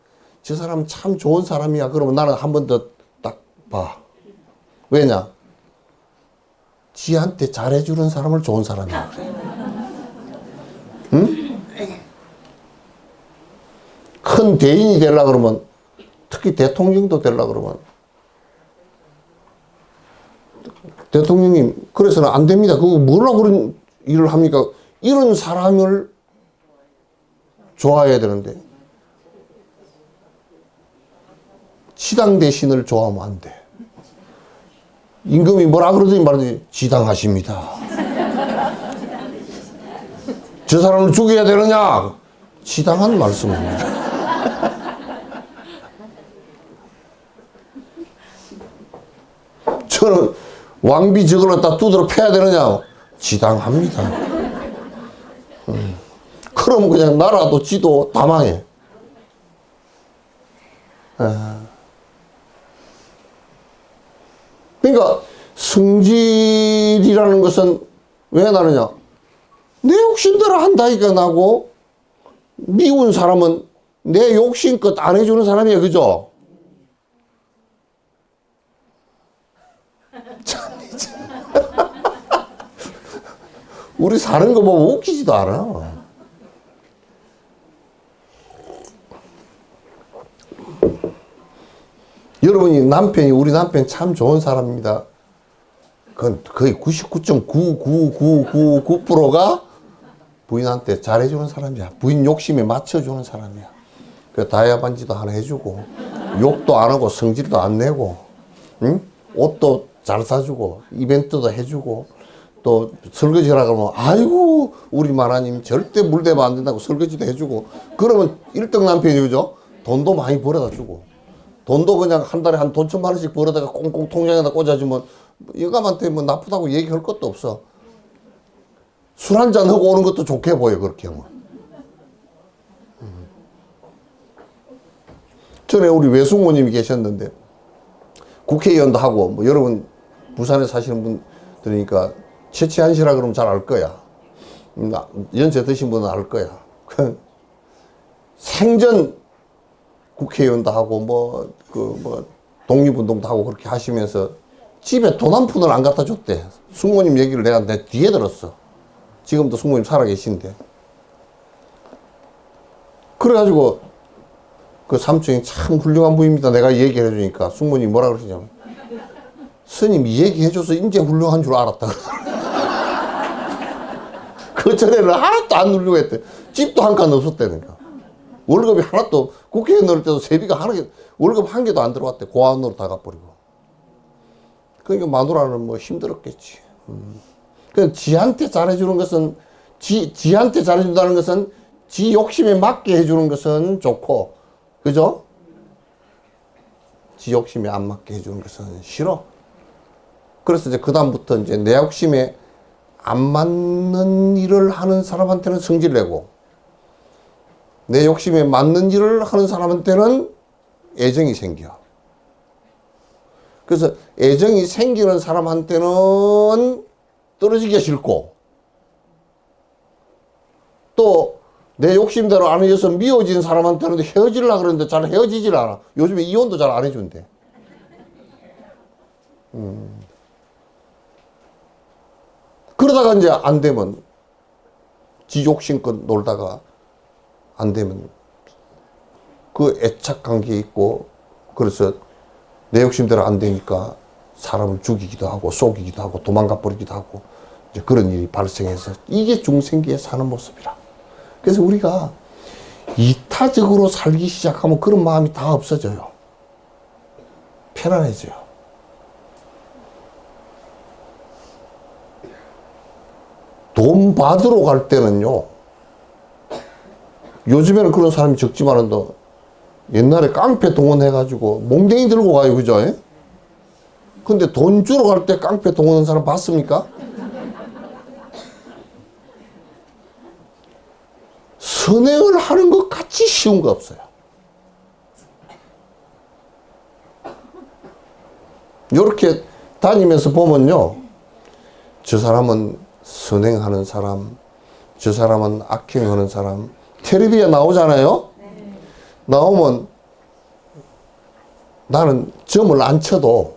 Speaker 1: 저 사람 참 좋은 사람이야. 그러면 나는 한 번 더 딱 봐. 왜냐? 지한테 잘해주는 사람을 좋은 사람이야. 그래. 응? 큰 대인이 되려고 그러면, 특히 대통령도 되려고 그러면, 대통령님, 그래서는 안 됩니다. 그거 뭐라고 그런 일을 합니까? 이런 사람을 좋아해야 되는데, 지당 대신을 좋아하면 안 돼. 임금이 뭐라 그러더니 말하더니 지당하십니다. 저 사람을 죽여야 되느냐? 지당한 말씀입니다. 저는 왕비 저거는 다 두드러 패야 되느냐? 지당합니다. 그럼 그냥 나라도 지도 다 망해. 그러니까 성질이라는 것은 왜 나느냐? 내 욕심대로 한다니까 나고, 미운 사람은 내 욕심껏 안 해주는 사람이야. 그죠? 우리 사는 거 보면 웃기지도 않아. 여러분이 우리 남편이 참 좋은 사람입니다. 그건 거의 99.99999%가 부인한테 잘해주는 사람이야. 부인 욕심에 맞춰주는 사람이야. 그 다이아 반지도 하나 해주고, 욕도 안 하고, 성질도 안 내고, 응? 옷도 잘 사주고, 이벤트도 해주고, 또 설거지하라 그러면 아이고 우리 마나님 절대 물대면 안 된다고 설거지도 해주고 그러면 1등 남편이 그죠? 돈도 많이 벌어다 주고 돈도 그냥 한 달에 한 돈 1,000만 원씩 벌어다가 꽁꽁 통장에다 꽂아주면 영감한테 뭐 나쁘다고 얘기할 것도 없어. 술 한잔 하고 오는 것도 좋게 보여 그렇게 하면. 전에 우리 외숙모님이 계셨는데 국회의원도 하고 뭐 여러분 부산에 사시는 분들이니까 최치한 씨라 그러면 잘 알 거야. 연세 드신 분은 알 거야. 생전 국회의원도 하고 독립운동도 하고 그렇게 하시면서 집에 돈 한 푼을 안 갖다 줬대. 숙모님 얘기를 내가 내 뒤에 들었어. 지금도 숙모님 살아 계신데. 그래가지고 그 삼촌이 참 훌륭한 분입니다. 내가 얘기를 해주니까 숙모님이 뭐라 그러시냐면 스님이 얘기해줘서 이제 훌륭한 줄 알았다. 그 전에는 하나도 안 훌륭했대. 집도 한 칸 없었다니까. 월급이 하나도 국회의원 넣을 때도 세비가 월급 한 개도 안 들어왔대. 고아원으로 다 갚버리고. 그러니까 마누라는 뭐 힘들었겠지. 그 지한테 잘해주는 것은 지한테 잘해준다는 것은 지 욕심에 맞게 해주는 것은 좋고, 그죠? 지 욕심에 안 맞게 해주는 것은 싫어. 그래서 이제 그다음부터 이제 내 욕심에 안 맞는 일을 하는 사람한테는 성질 내고, 내 욕심에 맞는 일을 하는 사람한테는 애정이 생겨. 그래서 애정이 생기는 사람한테는 떨어지기가 싫고, 또 내 욕심대로 안 해줘서 미워진 사람한테는 헤어지려고 그러는데 잘 헤어지질 않아. 요즘에 이혼도 잘 안 해준대. 그러다가 이제 안 되면 지 욕심껏 놀다가 안 되면 그 애착 관계에 있고, 그래서 내 욕심대로 안 되니까 사람을 죽이기도 하고 속이기도 하고 도망가 버리기도 하고 이제 그런 일이 발생해서 이게 중생기에 사는 모습이라. 그래서 우리가 이타적으로 살기 시작하면 그런 마음이 다 없어져요. 편안해져요. 돈 받으러 갈 때는요, 요즘에는 그런 사람이 적지만은 더 옛날에 깡패 동원해가지고 몽댕이 들고 가요, 그죠? 근데 돈 주러 갈 때 깡패 동원한 사람 봤습니까? 선행을 하는 것 같이 쉬운 거 없어요. 이렇게 다니면서 보면요, 저 사람은 선행하는 사람, 저 사람은 악행하는 사람, 텔레비에 나오잖아요. 나오면 나는 점을 안 쳐도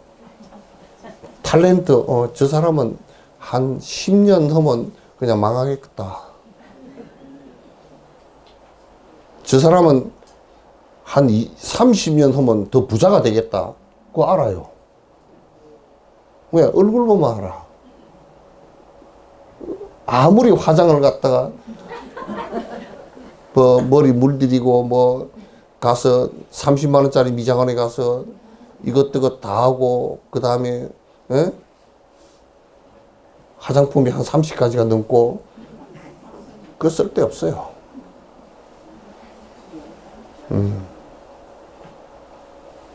Speaker 1: 탤런트, 저 사람은 한 10년 하면 그냥 망하겠다. 저 사람은 한 30년 하면 더 부자가 되겠다. 그거 알아요. 왜? 얼굴 보면 알아. 아무리 화장을 갖다가 뭐 머리 물들이고 뭐 가서 30만 원짜리 미장원에 가서 이것저것 다 하고 그 다음에 화장품이 한 30가지가 넘고 그거 쓸데없어요.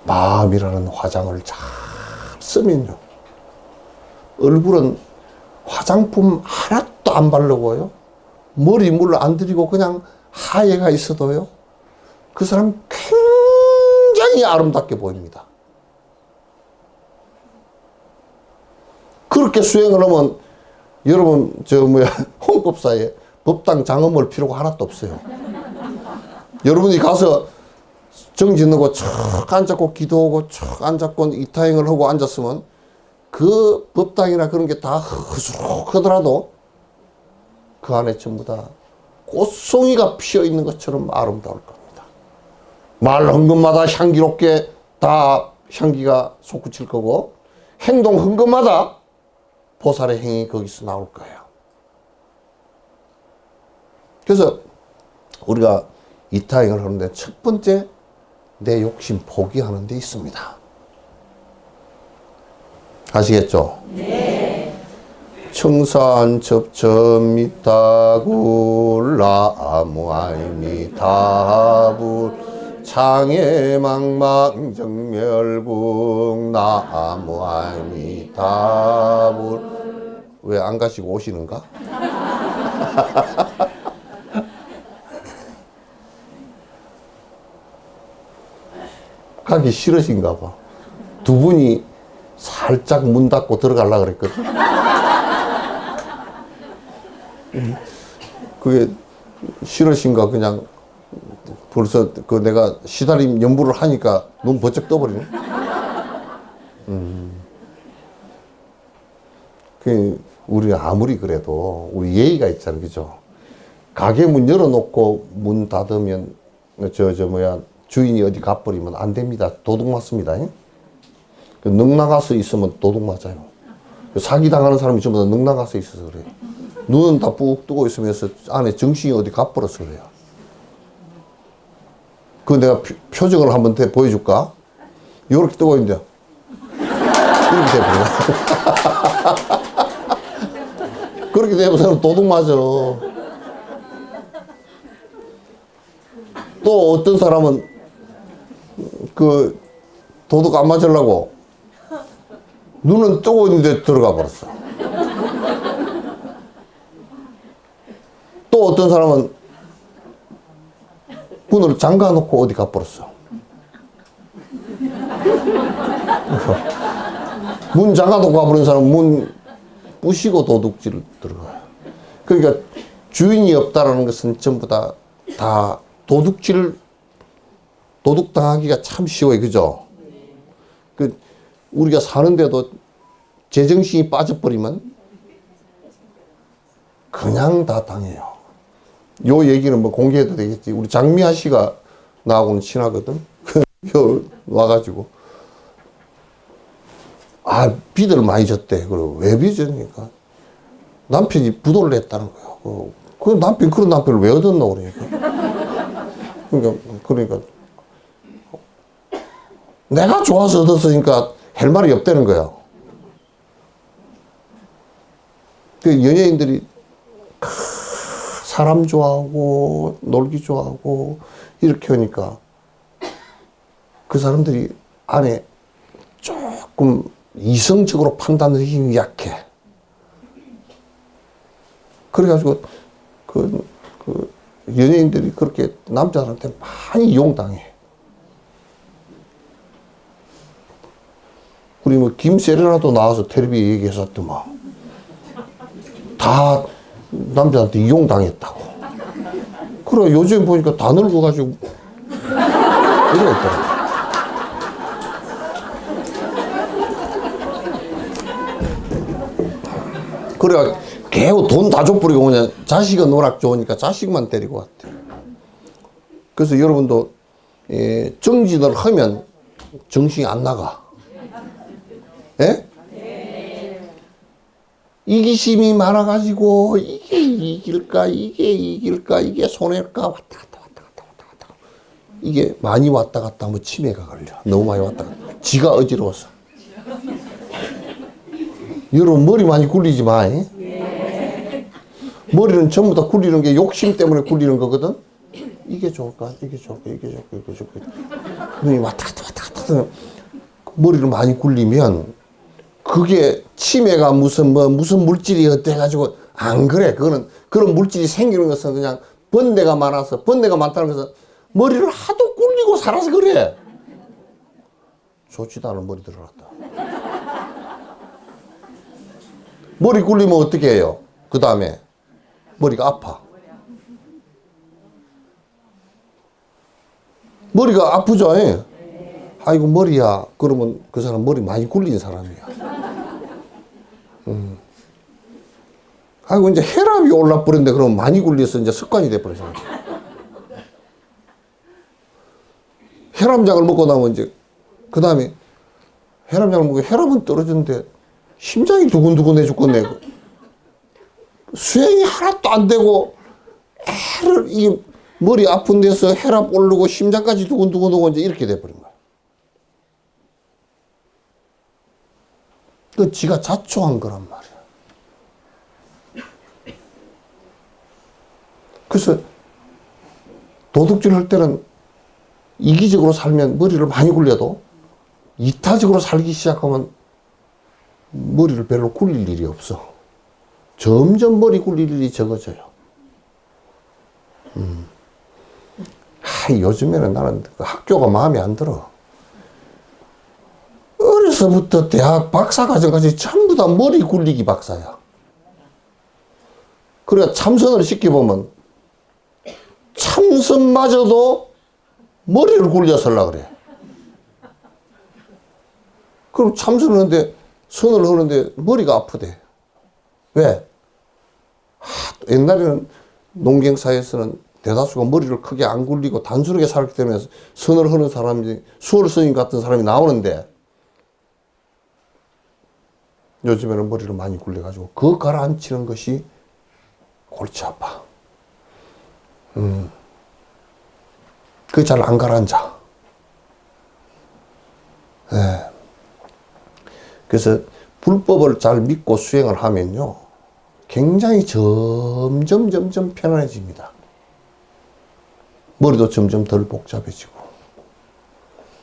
Speaker 1: 마음이라는 화장을 잘 쓰면요, 얼굴은 화장품 하나도 안 바르고요, 머리 물 안 들이고 그냥 하얘가 있어도요, 그 사람 굉장히 아름답게 보입니다. 그렇게 수행을 하면 여러분 홍법사에 법당 장엄을 필요가 하나도 없어요. 여러분이 가서 정 짓는고 쭉 앉았고 기도하고 쭉 앉았고 이타행을 하고 앉았으면 그 법당이나 그런 게 다 허술하더라도 그 안에 전부 다 꽃송이가 피어 있는 것처럼 아름다울 겁니다. 말한 것마다 향기롭게 다 향기가 솟구칠 거고, 행동한 것마다 보살의 행위 거기서 나올 거예요. 그래서 우리가 이타행을 하는데 첫 번째, 내 욕심 포기하는 데 있습니다. 아시겠죠? 네. 청산 첩첩 미타굴 나무 아미타불 장애망망 정멸궁 나무 아미타불. 왜 안 가시고 오시는가? 가기 싫으신가 봐. 두 분이 살짝 문 닫고 들어가려고 그랬거든. 그게 싫으신가 그냥 벌써 그 내가 시다림 연부를 하니까 눈 번쩍 떠버리네. 그 우리 아무리 그래도 우리 예의가 있잖아, 그죠? 가게 문 열어놓고 문 닫으면 주인이 어디 가버리면 안 됩니다. 도둑 맞습니다. 능 나가서 있으면 도둑 맞아요. 사기 당하는 사람이 전부 다 능 나가서 있어서 그래요. 눈은 다 푹 뜨고 있으면서 안에 정신이 어디 가버려서 그래요. 그 내가 표정을 한번 보여줄까? 이렇게 뜨고 있는데 이렇게 돼버려. 그렇게 되면 도둑 맞아. 또 어떤 사람은 그 도둑 안 맞으려고 눈은 뜨고 있는데 들어가 버렸어. 또 어떤 사람은 문을 잠가 놓고 어디 가버렸어. 문 잠가 놓고 가버린 사람은 문 부시고 도둑질 들어가요. 그러니까 주인이 없다라는 것은 전부 다 도둑당하기가 참 쉬워요. 그죠? 그 우리가 사는데도 제정신이 빠져버리면 그냥 다 당해요. 요 얘기는 뭐 공개해도 되겠지. 우리 장미아 씨가 나하고는 친하거든. 와가지고 빚을 많이 졌대. 그리고 왜 빚졌니까 남편이 부도를 냈다는 거야. 그 남편 그런 남편을 왜 얻었노 그러니까 내가 좋아서 얻었으니까 할 말이 없다는 거야. 그 연예인들이 사람 좋아하고 놀기 좋아하고 이렇게 하니까 그 사람들이 안에 조금 이성적으로 판단하는 힘이 약해. 그래가지고 그 연예인들이 그렇게 남자들한테 많이 이용당해. 우리 뭐 김세련아도 나와서 텔레비에 얘기했었더만 다 남자한테 이용당했다고. 그래 요즘 보니까 다 늙어가지고 이러고 있더라고. 그래 개우 돈 다 줘버리고 그냥 자식은 노락 좋으니까 자식만 데리고 왔대. 그래서 여러분도 정진을 하면 정신이 안 나가. 예? 이기심이 많아가지고 이게 이길까 이게 손해일까 왔다 갔다 이게 많이 왔다 갔다 하면 치매가 걸려. 너무 많이 왔다 갔다. 지가 어지러워서. 여러분 머리 많이 굴리지 마. 머리는 전부 다 굴리는 게 욕심 때문에 굴리는 거거든. 이게 좋을까 이게 좋을까 눈이 왔다 갔다 머리를 많이 굴리면 그게 치매가 무슨 물질이 어때가지고 안 그래. 그거는 그런 물질이 생기는 것은 그냥 번뇌가 많다는 것은 머리를 하도 굴리고 살아서 그래. 좋지도 않은 머리 들어갔다. 머리 굴리면 어떻게 해요? 그 다음에 머리가 아파. 머리가 아프죠? 아이고 머리야. 그러면 그 사람 머리 많이 굴린 사람이야. 아이고 이제 혈압이 올라버렸는데 그러면 많이 굴려서 이제 습관이 돼버려서. 혈압약을 먹고 나면 이제 그 다음에 혈압약을 먹고 혈압은 떨어졌는데 심장이 두근두근해 죽겠네. 수행이 하나도 안 되고 이게 머리 아픈 데서 혈압 오르고 심장까지 두근두근하고 이제 이렇게 돼버린 거야. 그 지가 자초한 거란 말이야. 그래서 도둑질 할 때는 이기적으로 살면 머리를 많이 굴려도 이타적으로 살기 시작하면 머리를 별로 굴릴 일이 없어. 점점 머리 굴릴 일이 적어져요. 요즘에는 나는 그 학교가 마음에 안 들어. 어려서부터 대학 박사과정까지 전부 다 머리 굴리기 박사야. 그래 참선을 시켜보면 참선마저도 머리를 굴려서 하려고 그래. 그럼 참선을 하는데 선을 하는데 머리가 아프대. 왜? 옛날에는 농경사에서는 대다수가 머리를 크게 안 굴리고 단순하게 살기 때문에 선을 하는 사람이 수월 스님 같은 사람이 나오는데 요즘에는 머리를 많이 굴려가지고 그 가라앉히는 것이 골치 아파. 그게 잘 안 가라앉아. 네. 그래서 불법을 잘 믿고 수행을 하면요. 굉장히 점점 편안해집니다. 머리도 점점 덜 복잡해지고.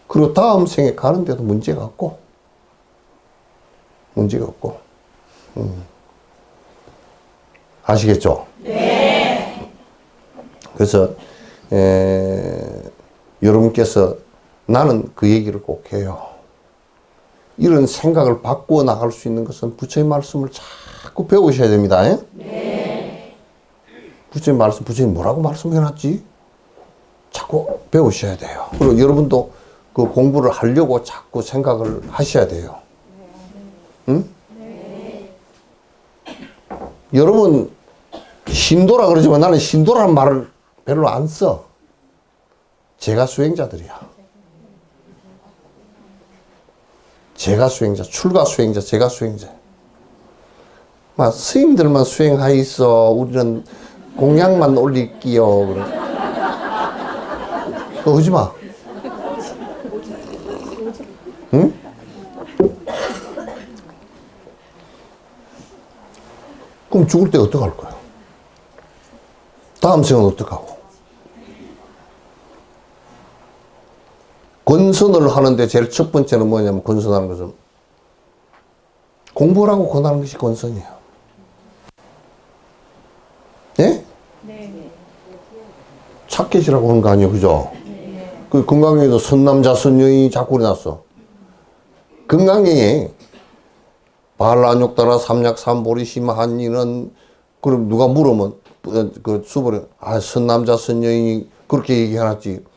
Speaker 1: 그리고 다음 생에 가는데도 문제가 없고. 아시겠죠? 네. 그래서 여러분께서 나는 그 얘기를 꼭 해요. 이런 생각을 바꾸어 나갈 수 있는 것은 부처의 말씀을 자꾸 배우셔야 됩니다. 네. 부처의 말씀, 부처님 뭐라고 말씀해놨지? 자꾸 배우셔야 돼요. 그리고 여러분도 그 공부를 하려고 자꾸 생각을 하셔야 돼요. 응? 네. 여러분 신도라 그러지만 나는 신도라는 말을 별로 안 써. 제가 수행자들이야. 제가 수행자, 출가 수행자, 제가 수행자. 막 스님들만 수행하여 있어. 우리는 공양만 올릴게요. 그래. 그거 하지 마. 응? 그럼 죽을 때 어떡할 거야? 다음 생은 어떡하고? 권선을 하는데 제일 첫 번째는 뭐냐면 권선하는 것은 공부라고 권하는 것이 권선이에요. 예? 네. 착해지라고 하는 거 아니에요. 그죠? 네. 그 건강에도 선남자 선여인이 자꾸 일어났어. 건강에 발라욕다나 삼약 삼보리 심한 이는 그럼 누가 물으면 그 수보리 선남자 선여인이 그렇게 얘기해놨지.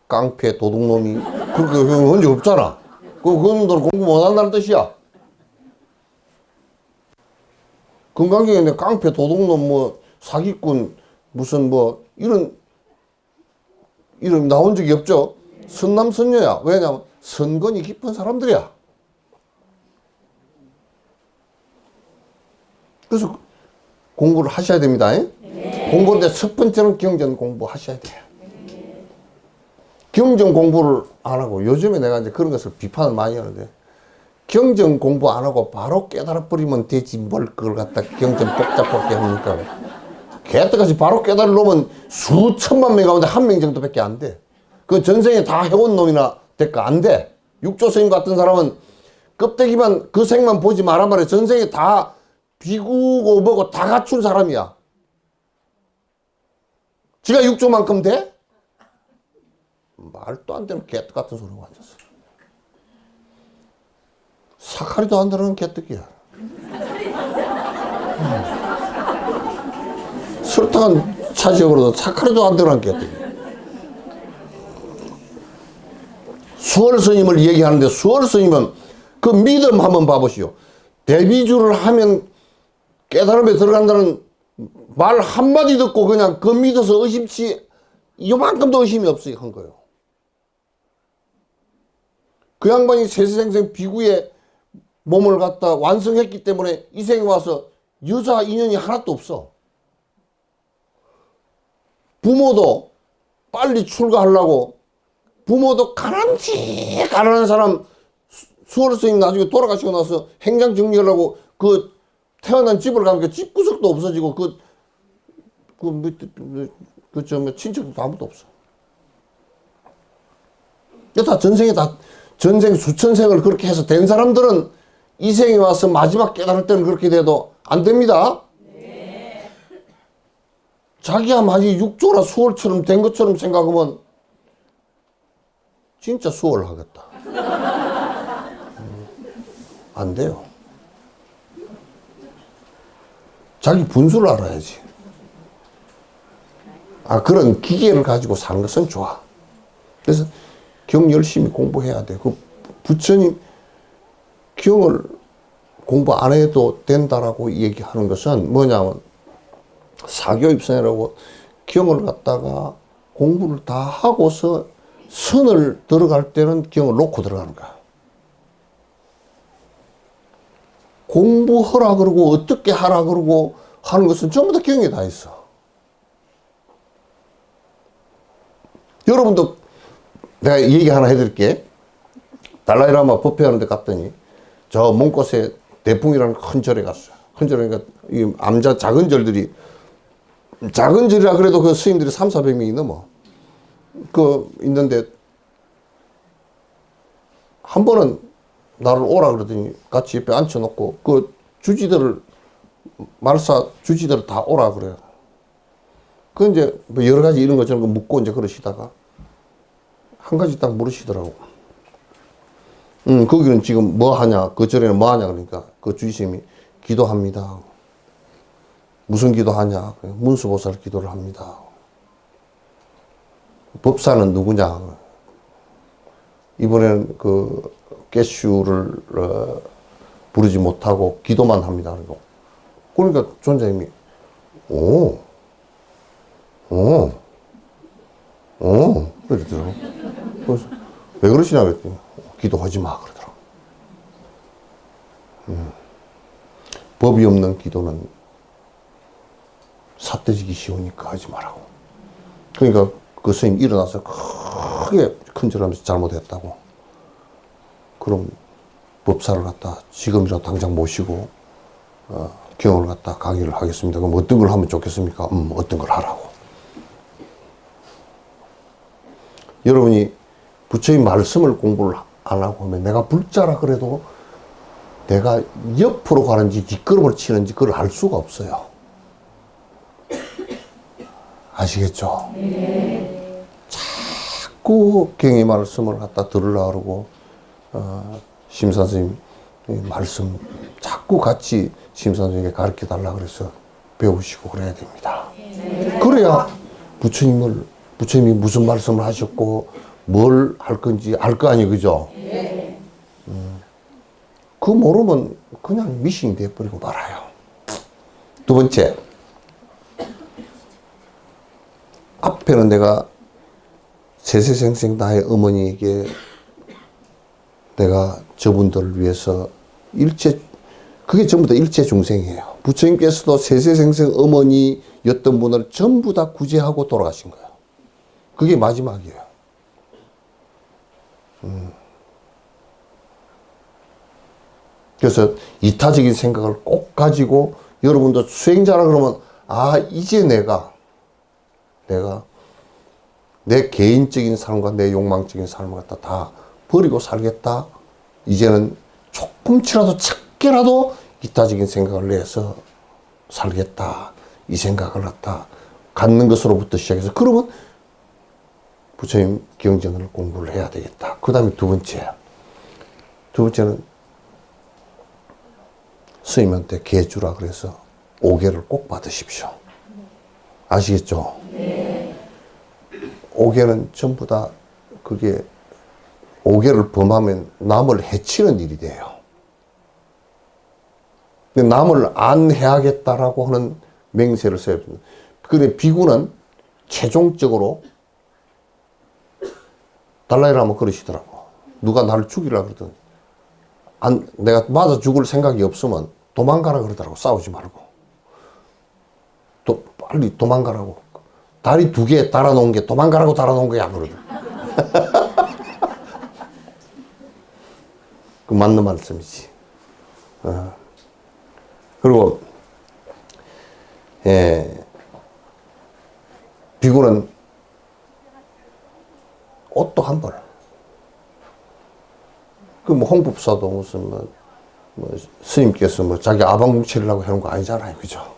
Speaker 1: 깡패 도둑놈이 그렇게 언제 없잖아. 그놈들은 공부 못한다는 뜻이야. 건강경에 깡패 도둑놈 뭐 사기꾼 무슨 뭐 이런 이름 나온 적이 없죠. 선남 선녀야. 왜냐면 선건이 깊은 사람들이야. 그래서 공부를 하셔야 됩니다. 네. 공부인데 첫 번째는 경전 공부하셔야 돼요. 경전 공부를 안 하고 요즘에 내가 이제 그런 것을 비판을 많이 하는데 경전 공부 안 하고 바로 깨달아 버리면 되지 뭘 그걸 갖다 경전 복잡하게 합니까? 개떡같이 바로 깨달을 놈은 수천만 명 가운데 한 명 정도밖에 안 돼. 그 전생에 다 해온 놈이나 될까? 안 돼. 육조 스님 같은 사람은 껍데기만 그 생만 보지 말란 말이야. 전생에 다 비구고 뭐고 다 갖춘 사람이야. 지가 육조만큼 돼? 말도 안 되는 개떡 같은 소리가 앉았어. 사카리도 안 들어는 개떡이야. 설탕은 차지역으로도 사카리도 안 들어는 개떡이야. 수월 스님을 얘기하는데 수월 스님은 그 믿음 한번 봐보시오. 대비주를 하면 깨달음에 들어간다는 말 한마디 듣고 그냥 그 믿어서 의심치 요만큼도 의심이 없이 한 거예요. 그 양반이 세세생생 비구에 몸을 갖다 완성했기 때문에 이 생에 와서 여자 인연이 하나도 없어. 부모도 빨리 출가하려고 부모도 가난한 사람 수월 스님 나중에 돌아가시고 나서 행장 정리하려고 그 태어난 집을 가니까 집구석도 없어지고 그 친척도 아무도 없어. 다 전생 수천생을 그렇게 해서 된 사람들은 이 생에 와서 마지막 깨달을 때는 그렇게 돼도 안 됩니다. 네. 자기야 마치 육조나 수월처럼 된 것처럼 생각하면 진짜 수월하겠다. 안 돼요. 자기 분수를 알아야지. 그런 기계를 가지고 사는 것은 좋아. 그래서 경 열심히 공부해야 돼. 그 부처님 경을 공부 안 해도 된다라고 얘기하는 것은 뭐냐면 사교입선이라고 경을 갖다가 공부를 다 하고서 선을 들어갈 때는 경을 놓고 들어가는 거야. 공부하라 그러고 어떻게 하라 그러고 하는 것은 전부 다 경에 다 있어. 여러분도 내가 얘기 하나 해드릴게. 달라이라마 법회하는 데 갔더니 저 먼 곳에 대풍이라는 큰 절에 갔어요. 큰 절이니까 이 암자 작은 절들이 작은 절이라 그래도 그 스님들이 300~400명이 넘어. 있는데 한 번은 나를 오라 그러더니 같이 옆에 앉혀놓고 말사 주지들을 다 오라 그래요. 이제 뭐 여러 가지 이런 것처럼 묻고 이제 그러시다가 한 가지 딱 물으시더라고. 거기는 지금 뭐 하냐, 그 절에는 뭐 하냐, 그러니까 그 주지스님이 기도합니다. 무슨 기도하냐? 문수보살 기도를 합니다. 법사는 누구냐? 이번에는 깨슈를 부르지 못하고 기도만 합니다. 그러니까 존자님이 그러더라고. 그래서 왜 그러시냐 그랬더니 기도하지 마 그러더라고. 법이 없는 기도는 삿대지기 쉬우니까 하지 말라고. 그러니까 그 스님 일어나서 크게 큰절하면서 잘못했다고. 그럼 법사를 갖다 지금이라도 당장 모시고 경을 갖다 강의를 하겠습니다. 그럼 어떤 걸 하면 좋겠습니까? 어떤 걸 하라고. 여러분이 부처의 말씀을 공부를 안 하고 하면 내가 불자라 그래도 내가 옆으로 가는지 뒷걸음을 치는지 그걸 알 수가 없어요. 아시겠죠? 네. 자꾸 경의 말씀을 갖다 들으려고 그러고 심사선생님 말씀 자꾸 같이 심사선생님에게 가르쳐 달라고 그래서 배우시고 그래야 됩니다. 네. 그래야 부처님이 무슨 말씀을 하셨고 뭘 할 건지 알 거 아니에요, 그죠? 네. 그거 모르면 그냥 미싱이 돼버리고 말아요. 두 번째, 앞에는 내가 세세생생 나의 어머니에게 내가 저분들을 위해서 그게 전부 다 일체 중생이에요. 부처님께서도 세세생생 어머니였던 분을 전부 다 구제하고 돌아가신 거예요. 그게 마지막이에요. 그래서 이타적인 생각을 꼭 가지고 여러분도 수행자라 그러면 이제 내가 내 개인적인 삶과 내 욕망적인 삶을 갖다 다 버리고 살겠다. 이제는 조금치라도 작게라도 이타적인 생각을 내서 살겠다. 이 생각을 갖다 갖는 것으로부터 시작해서 그러면 부처님 경전을 공부를 해야 되겠다. 그 다음에 두 번째는 스님한테 계주라 그래서 오계를 꼭 받으십시오. 아시겠죠? 네. 오계는 전부 다 그게 오계를 범하면 남을 해치는 일이 돼요. 남을 안 해야겠다라고 하는 맹세를 써야 됩니다. 그래 비구는 최종적으로 달라이라마 그러시더라고. 누가 나를 죽이라 그러더니 내가 맞아 죽을 생각이 없으면 도망가라 그러더라고. 싸우지 말고. 빨리 도망가라고. 다리 2개 달아놓은 게 도망가라고 달아놓은 거야 그러더라고. 그 맞는 말씀이지. 그리고 비구는 옷도 한 벌. 그 뭐 홍법사도 무슨 뭐 스님께서 뭐 자기 아방궁치려고 해놓은 거 아니잖아요. 그죠?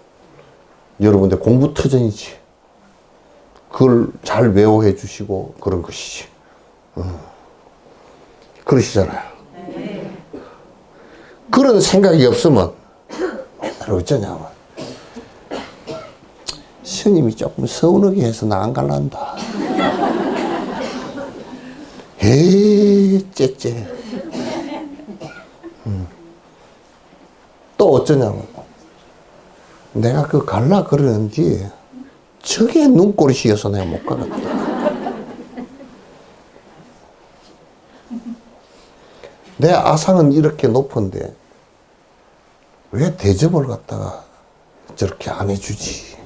Speaker 1: 여러분들 공부 터전이지. 그걸 잘 외워해 주시고 그런 것이지. 그러시잖아요. 그런 생각이 없으면 맨날 어쩌냐면 스님이 조금 서운하게 해서 나 안 갈란다. 에이 째째. 또 어쩌냐면 내가 그 갈라 그러는데 저게 눈꼴이 씌어서 내가 못 가겠다. 내 아상은 이렇게 높은데 왜 대접을 갖다가 저렇게 안 해주지?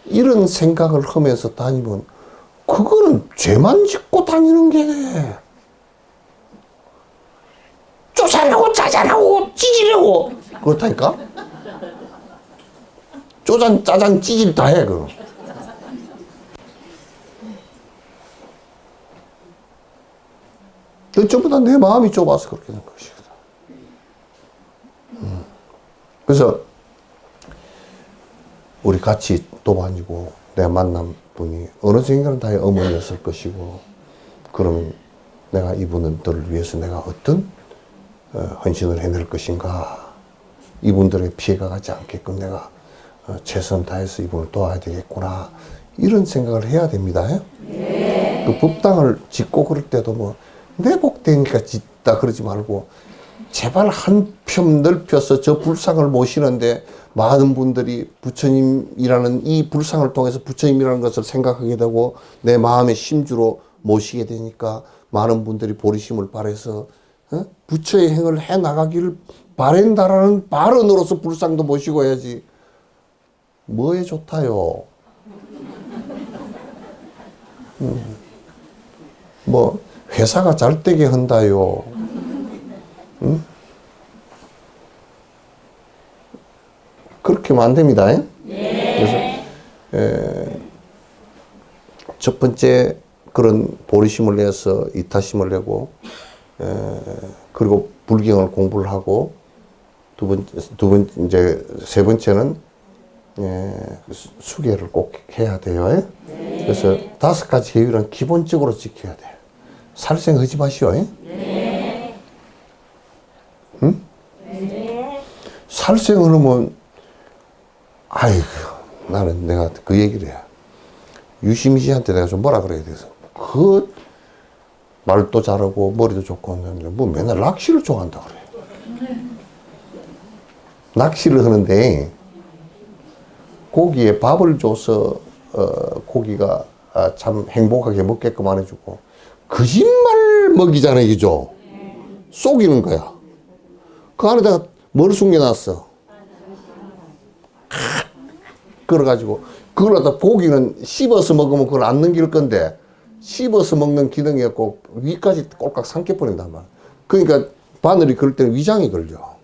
Speaker 1: 이런 생각을 하면서 다니면 그거는 죄만 짓고 다니는 게 쪼잔하고 짜잔하고 찌질하고 그렇다니까? 쪼잔 짜잔 찌질 다 해 그럼. 전부 다 내 마음이 좁아서 그렇게 된 것이거든. 그래서 우리 같이 도반이고 내가 만난 분이 어느 정도는 다 어머니였을 것이고 그러면 내가 이분들을 위해서 내가 어떤 헌신을 해낼 것인가, 이분들의 피해가 가지 않게끔 내가 최선 다해서 이분을 도와야 되겠구나, 이런 생각을 해야 됩니다. 네. 그 법당을 짓고 그럴 때도 뭐 내 복 되니까 짓다 그러지 말고 제발 한 뼘 넓혀서 저 불상을 모시는데 많은 분들이 부처님이라는 이 불상을 통해서 부처님이라는 것을 생각하게 되고 내 마음의 심주로 모시게 되니까 많은 분들이 보리심을 발해서 부처의 행을 해 나가기를 바란다라는 발언으로서 불상도 모시고 해야지. 뭐에 좋다요? 뭐 회사가 잘 되게 한다요. 응? 그렇게 하면 안 됩니다. 네. 그래서 첫 번째 그런 보리심을 내서 이타심을 내고 그리고 불경을 공부를 하고 이제 세 번째는 수계를 꼭 해야 돼요. 네. 그래서 5가지 계율은 기본적으로 지켜야 돼. 살생하지 마시오. 네. 응? 네. 살생을 하면 아이고 나는 내가 그 얘기를 해. 유시미 씨한테 내가 좀 뭐라 그래야 돼서 그 말도 잘하고 머리도 좋고 하는데 뭐 맨날 낚시를 좋아한다 그래. 낚시를 하는데 고기에 밥을 줘서 고기가 참 행복하게 먹게끔 안 해주고 거짓말 먹이잖아요. 그죠? 속이는 거야. 그 안에다가 뭘 숨겨놨어? 그래가지고 그걸 갖다 고기는 씹어서 먹으면 그걸 안 넘길 건데 씹어서 먹는 기능이 없고 위까지 꼴깍 삼켜버린단 말이야. 그러니까 바늘이 그럴 때는 위장이 걸려.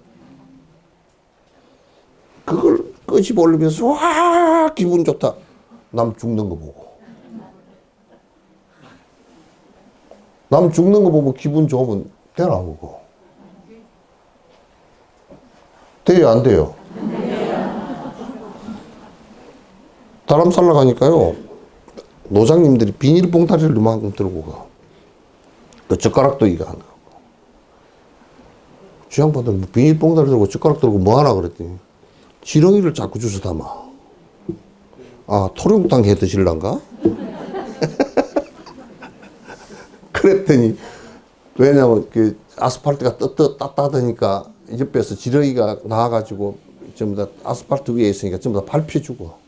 Speaker 1: 그걸 끄집어 올리면서 와 기분 좋다. 남 죽는 거 보고. 남 죽는 거 보고 기분 좋으면 되나 보고. 돼요 안 돼요? 다람 살러 가니까요. 노장님들이 비닐봉다리를 이만큼 들고 가. 그 젓가락도 이거 하나. 주양반들 뭐 비닐봉다리 들고 젓가락 들고 뭐 하나 그랬더니 지렁이를 자꾸 주워 담아. 아, 토룡탕 해 드실란가? 그랬더니, 왜냐면 그 아스팔트가 따뜻하니까 옆에서 지렁이가 나와가지고 전부 다 아스팔트 위에 있으니까 전부 다 밟혀 죽어.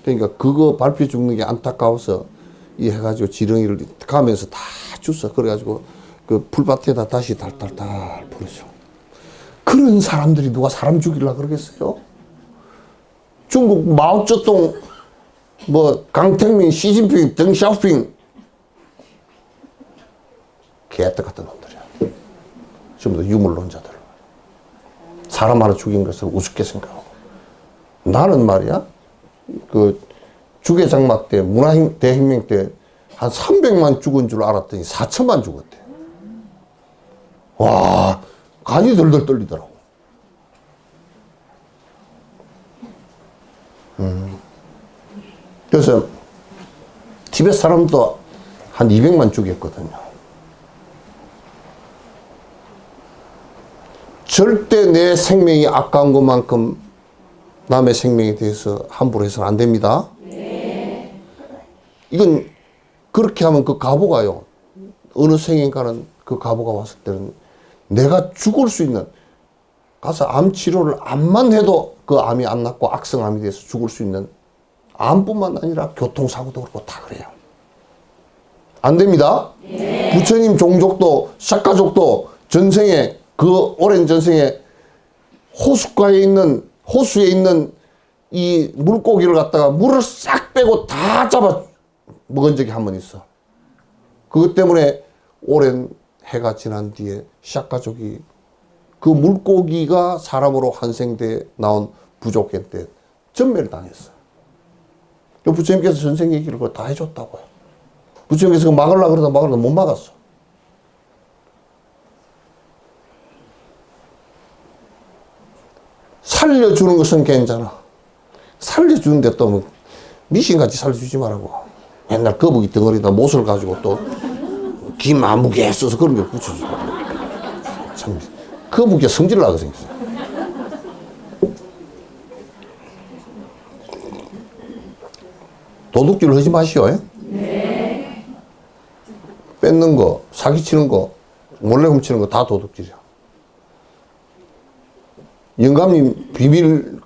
Speaker 1: 그러니까 그거 밟혀 죽는 게 안타까워서 이 해가지고 지렁이를 가면서 다 주워. 그래가지고 그 풀밭에다 다시 달달달 버려줘. 그런 사람들이 누가 사람 죽이려고 그러겠어요? 중국 마오쩌둥, 뭐 강택민, 시진핑, 덩샤오핑 개떡 같은 놈들이야. 전부 다 유물론자들. 사람 하나 죽인 것을 우습게 생각하고 나는 말이야, 그 주계장막 때, 문화대혁명 때 한 300만 죽은 줄 알았더니 4천만 죽었대. 와, 간이 덜덜 떨리더라고. 그래서 티베트 사람도 한 200만 죽였거든요. 절대 내 생명이 아까운 것만큼 남의 생명에 대해서 함부로 해서는 안 됩니다. 네. 이건 그렇게 하면 그 가보가요. 어느 생인가는 그 가보가 왔을 때는 내가 죽을 수 있는, 가서 암 치료를 암만 해도 그 암이 안 낫고 악성암이 돼서 죽을 수 있는, 암뿐만 아니라 교통사고도 그렇고 다 그래요. 안 됩니다. 네. 부처님 종족도 샤카족도 전생에, 그 오랜 전생에 호숫가에 있는, 호수에 있는 이 물고기를 갖다가 물을 싹 빼고 다 잡아 먹은 적이 한 번 있어. 그것 때문에 오랜 해가 지난 뒤에 샤카족이 그 물고기가 사람으로 환생돼 나온 부족회 때 전멸을 당했어. 부처님께서 전생 얘기를 그걸 다 해줬다고요. 부처님께서 막으려고 그러다 못 막았어. 살려주는 것은 괜찮아. 살려주는데 또 뭐 미신같이 살려주지 말라고. 옛날 거북이 덩어리다 못을 가지고 또 김 아무개 써서 그런 게 붙여주고. 참, 거북이가 성질을 나게 생겼어요. 도둑질을 하지 마시오. 네. 뺏는 거, 사기치는 거, 몰래 훔치는 거 다 도둑질이야. 영감님 비밀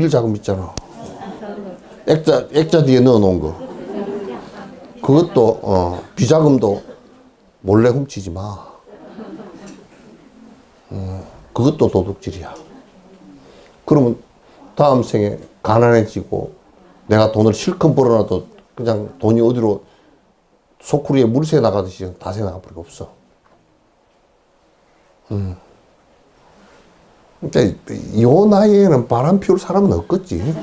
Speaker 1: 자금 있잖아. 액자 뒤에 넣어놓은 거. 그것도 비자금도 몰래 훔치지 마. 그것도 도둑질이야. 그러면 다음 생에 가난해지고 내가 돈을 실컷 벌어놔도 그냥 돈이 어디로 소쿠리에 물새 나가듯이 다 새 나가 버리고 없어. 그러니까 요 나이에는 바람 피울 사람은 없겠지.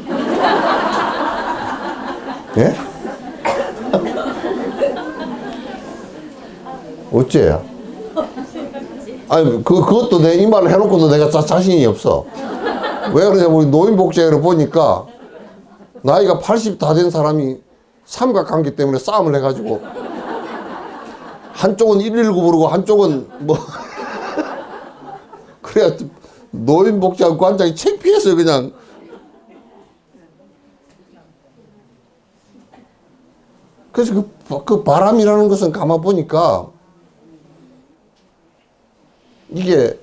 Speaker 1: 예? 어째요? 아니, 그것도 내 이 말을 해놓고도 내가 자신이 없어. 왜 그러냐면 우리 노인복지회를 보니까 나이가 80 다 된 사람이 삼각관계 때문에 싸움을 해가지고 한쪽은 119 부르고 한쪽은 뭐 그래야 노인복지관 관장이 창피해서 그냥. 그래서 그 바람이라는 것은 가만 보니까 이게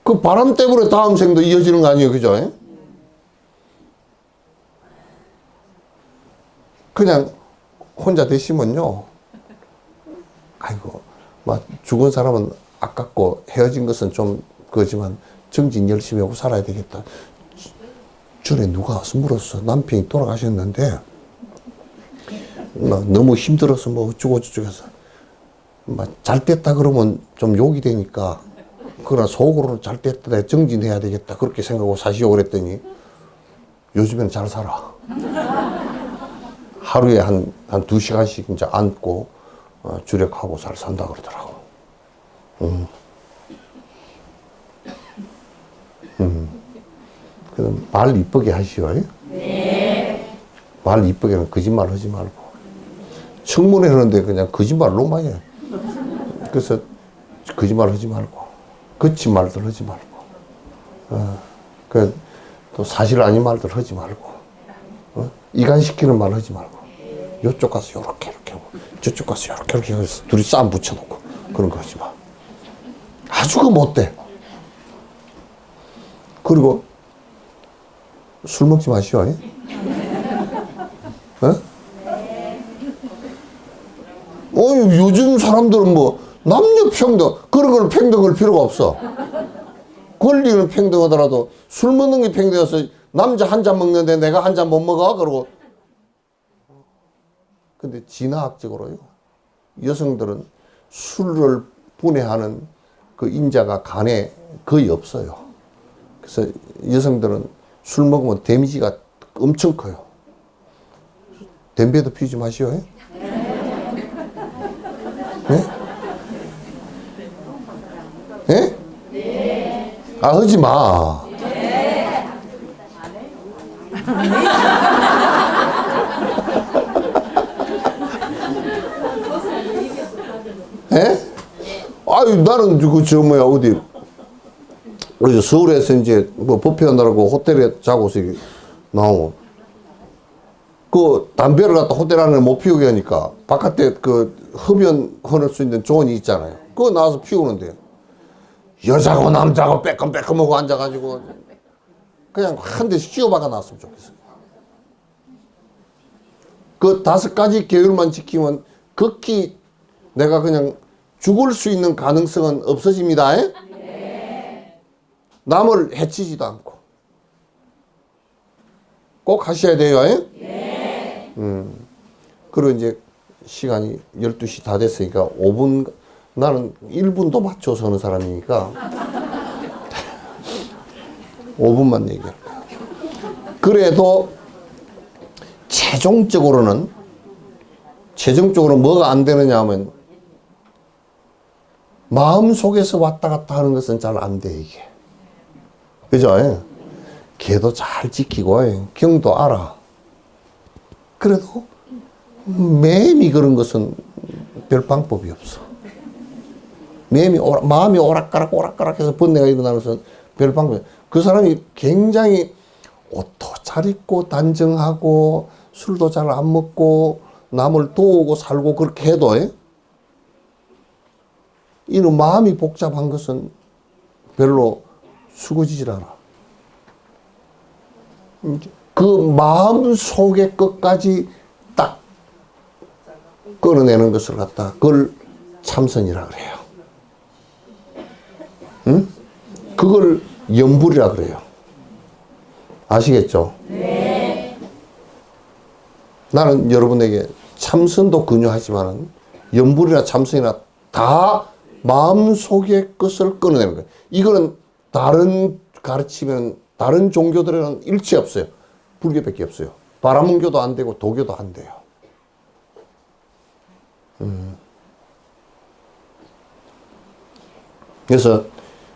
Speaker 1: 그 바람 때문에 다음 생도 이어지는 거 아니에요, 그죠? 그냥 혼자 되시면요, 아이고, 막 죽은 사람은 아깝고 헤어진 것은 좀 그거지만 정진 열심히 하고 살아야 되겠다. 전에 누가 와서 물었어. 남편이 돌아가셨는데 너무 힘들어서 뭐 어쩌고 저쩌고 해서 막 잘 됐다 그러면 좀 욕이 되니까, 그러나 속으로는 잘 됐다, 내가 정진해야 되겠다 그렇게 생각하고 사시오 그랬더니 요즘에는 잘 살아. 하루에 한 2시간씩 이제 앉고 주력하고 잘 산다 그러더라고. 그럼 말 이쁘게 하시오. 네. 말 이쁘게는 거짓말 하지 말고. 청문회 하는데 그냥 거짓말로 많이 해. 그래서 거짓말 하지 말고, 거친 말들 하지 말고, 또 사실 아닌 말들 하지 말고, 이간시키는 말 하지 말고, 요쪽 가서 요렇게 하고, 저쪽 가서 요렇게 해서 둘이 싸움 붙여놓고, 그런 거 하지 마. 아주 그 못돼. 그리고 술 먹지 마시오. 요즘 사람들은 뭐 남녀 평등, 그런 걸 평등할 필요가 없어. 권리는 평등하더라도 술 먹는 게 평등해서 남자 한 잔 먹는데 내가 한 잔 못 먹어? 그러고. 근데 진화학적으로요, 여성들은 술을 분해하는 그 인자가 간에 거의 없어요. 그래서 여성들은 술 먹으면 데미지가 엄청 커요. 담배도 피우지 마시오. 예? 예? 예? 아, 하지 마. 예? 아유, 나는 뭐야, 어디, 그래서 서울에서 이제 뭐 법회하느라고 호텔에 자고서 나오고, 그 담배를 갖다 호텔 안에 못 피우게 하니까 바깥에 그 흡연할 수 있는 조언이 있잖아요. 그거 나와서 피우는데, 여자고 남자고 빼끔빼끔하고 앉아가지고, 그냥 한 대씩 씌워박아 놨으면 좋겠어요. 그 5가지 계율만 지키면 극히 내가 그냥 죽을 수 있는 가능성은 없어집니다. 네. 남을 해치지도 않고 꼭 하셔야 돼요. 네. 그리고 이제 시간이 12시 다 됐으니까 5분, 나는 1분도 맞춰서 하는 사람이니까 5분만 얘기할 거야. 그래도 최종적으로는 뭐가 안 되느냐 하면 마음속에서 왔다 갔다 하는 것은 잘 안 돼, 이게. 그죠? 걔도 잘 지키고, 경도 알아. 그래도 매미 그런 것은 별 방법이 없어. 마음이 오락가락 해서 번뇌가 일어나는 것은 별 방법이 없어. 그 사람이 굉장히 옷도 잘 입고 단정하고 술도 잘 안 먹고 남을 도우고 살고 그렇게 해도 이는 마음이 복잡한 것은 별로 수고지질 않아. 그 마음 속의 것까지 딱 끌어내는 것을 갖다 그걸 참선이라 그래요. 응? 그걸 염불이라 그래요. 아시겠죠? 네. 나는 여러분에게 참선도 권유하지만 염불이나 참선이나 다 마음속의 것을 끊어내는 거예요. 이거는 다른 가르치면 다른 종교들에는 일치 없어요. 불교밖에 없어요. 바라문교도 안 되고 도교도 안 돼요. 그래서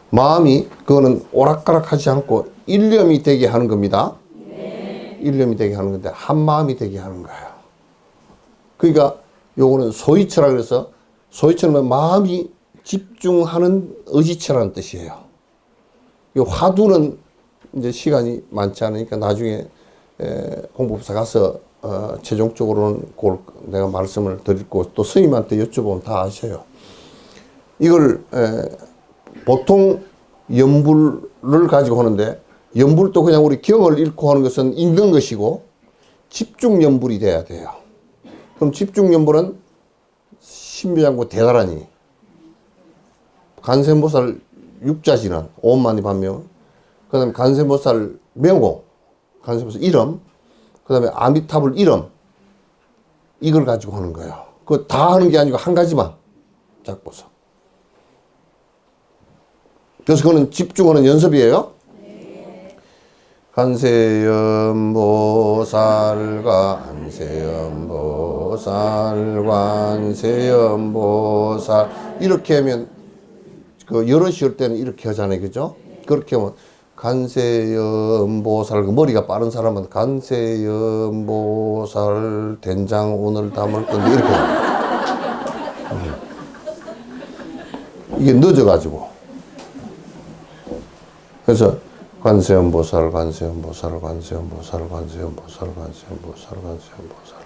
Speaker 1: 마음이 그거는 오락가락하지 않고 일념이 되게 하는 겁니다. 네. 일념이 되게 하는 건데 한 마음이 되게 하는 거예요. 그러니까 요거는 소이처라 그래서 소이처는 마음이 집중하는 의지처라는 뜻이에요. 이 화두는 이제 시간이 많지 않으니까 나중에 홍보사 가서 최종적으로는 그걸 내가 말씀을 드리고 또 스님한테 여쭤보면 다 아셔요. 이걸 보통 염불을 가지고 하는데 염불도 그냥 우리 경을 읽고 하는 것은 읽는 것이고 집중 염불이 돼야 돼요. 그럼 집중 염불은 신비장구 대단하니 간세보살 육자진언 오엄만이 반명, 그 다음에 간세보살 명호, 간세보살 이름, 그 다음에 아미타불 이름, 이걸 가지고 하는 거예요. 그거 다 하는 게 아니고 한 가지만 딱 보소. 그래서 그거는 집중하는 연습이에요. 네. 관세음보살 관세음보살 관세음보살 이렇게 하면 그 여럿이 할 때는 이렇게 하잖아요. 그죠? 그렇게 하면 관세음보살 머리가 빠른 사람은 관세음보살 된장 오늘 담을 건데 이렇게 이게 늦어가지고 그래서 관세음보살 관세음보살 관세음보살 관세음보살 관세음보살 관세음보살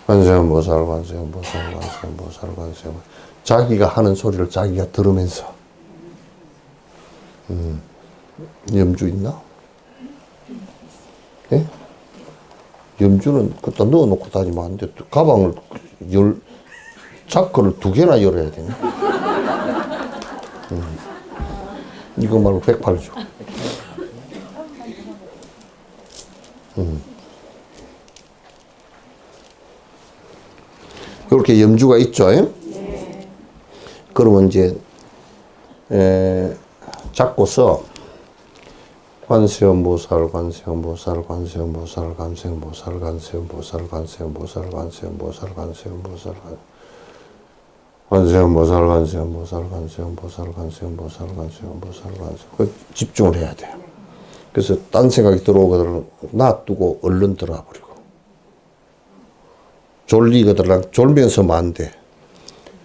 Speaker 1: 관세음보살 관세음보살 관세음보살 관세음 자기가 하는 소리를 자기가 들으면서 염주 있나? 예? 염주는 그따 넣어놓고 다니면 안 돼. 가방을 자크를 2개나 열어야 되네. 이거 말고 108주. 이렇게 염주가 있죠. 그러면 이제 잡고서 관세음보살, 관세음보살, 관세음보살, 관세음보살, 관세음보살, 관세음보살, 관세음보살, 관세음보살, 관세음보살, 관세음보살, 관세음보살, 관세음보살, 관세음보살, 관세음. 집중을 해야 돼요. 그래서 딴 생각이 들어오거든 놔두고 얼른 들어와버리고. 졸리거든 졸면서만 안 돼.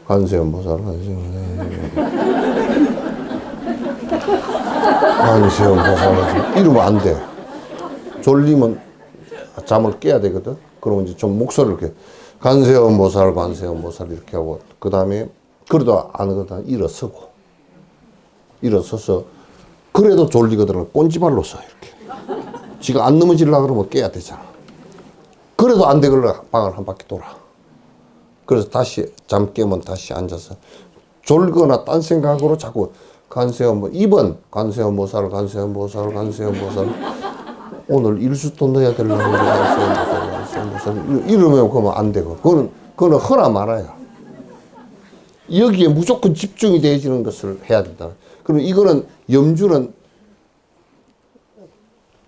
Speaker 1: 관세음보살, 관세음보살. 관세음보살 이러면 안 돼. 졸리면 잠을 깨야 되거든. 그러면 이제 좀 목소리를 이렇게 관세음보살, 관세음보살 이렇게 하고 그 다음에 그래도 안 하거든 일어서고 일어서서 그래도 졸리거든 꼰지발로 서 이렇게. 지가 안 넘어지려고 그러면 깨야 되잖아. 그래도 안 되걸로 방을 한 바퀴 돌아. 그래서 다시 잠 깨면 다시 앉아서 졸거나 딴 생각으로 자꾸 관세음보살 2번 관세음보살, 관세음보살, 관세음보살. 오늘 일수도 넣어야 되려고 관세음보살, 관세음보살 이러면 그러면 안 되고 그거는 허나 말아요. 여기에 무조건 집중이 되어지는 것을 해야 된다. 그럼 이거는 염주는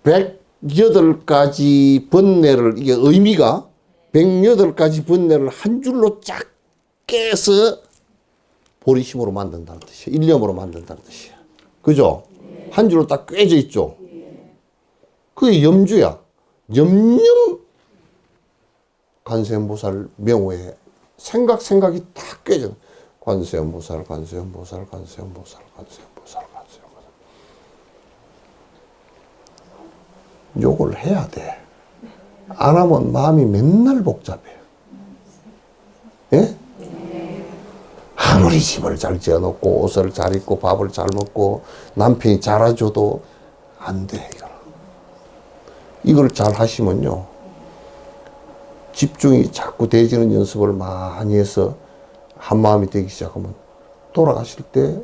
Speaker 1: 108가지 번뇌를 이게 의미가 108가지 번뇌를 한 줄로 쫙 깨서 보리심으로 만든다는 뜻이에요. 일념으로 만든다는 뜻이에요. 그죠? 한 줄로 딱 꿰져 있죠? 그게 염주야. 염념 관세음보살 명호에 생각이 딱 꿰져. 관세음보살, 관세음보살, 관세음보살, 관세음보살, 관세음보살. 요걸 해야 돼. 안 하면 마음이 맨날 복잡해요. 예? 아무리 집을 잘 지어놓고 옷을 잘 입고 밥을 잘 먹고 남편이 잘해줘도 안 돼. 이걸 잘 하시면요. 집중이 자꾸 되지는 연습을 많이 해서 한마음이 되기 시작하면 돌아가실 때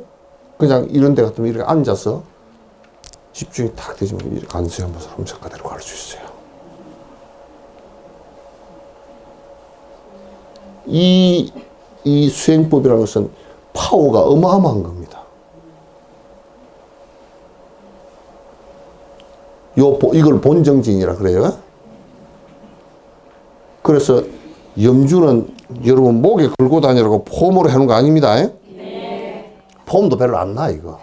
Speaker 1: 그냥 이런 데 같으면 이렇게 앉아서 집중이 탁 되지면 관세음보살 음색가대로 갈 수 있어요. 이 수행법이라는 것은 파워가 어마어마한 겁니다. 이걸 본정진이라 그래요. 그래서 염주는 여러분 목에 걸고 다니라고 폼으로 해놓은 거 아닙니다. 네. 폼도 별로 안 나, 이거.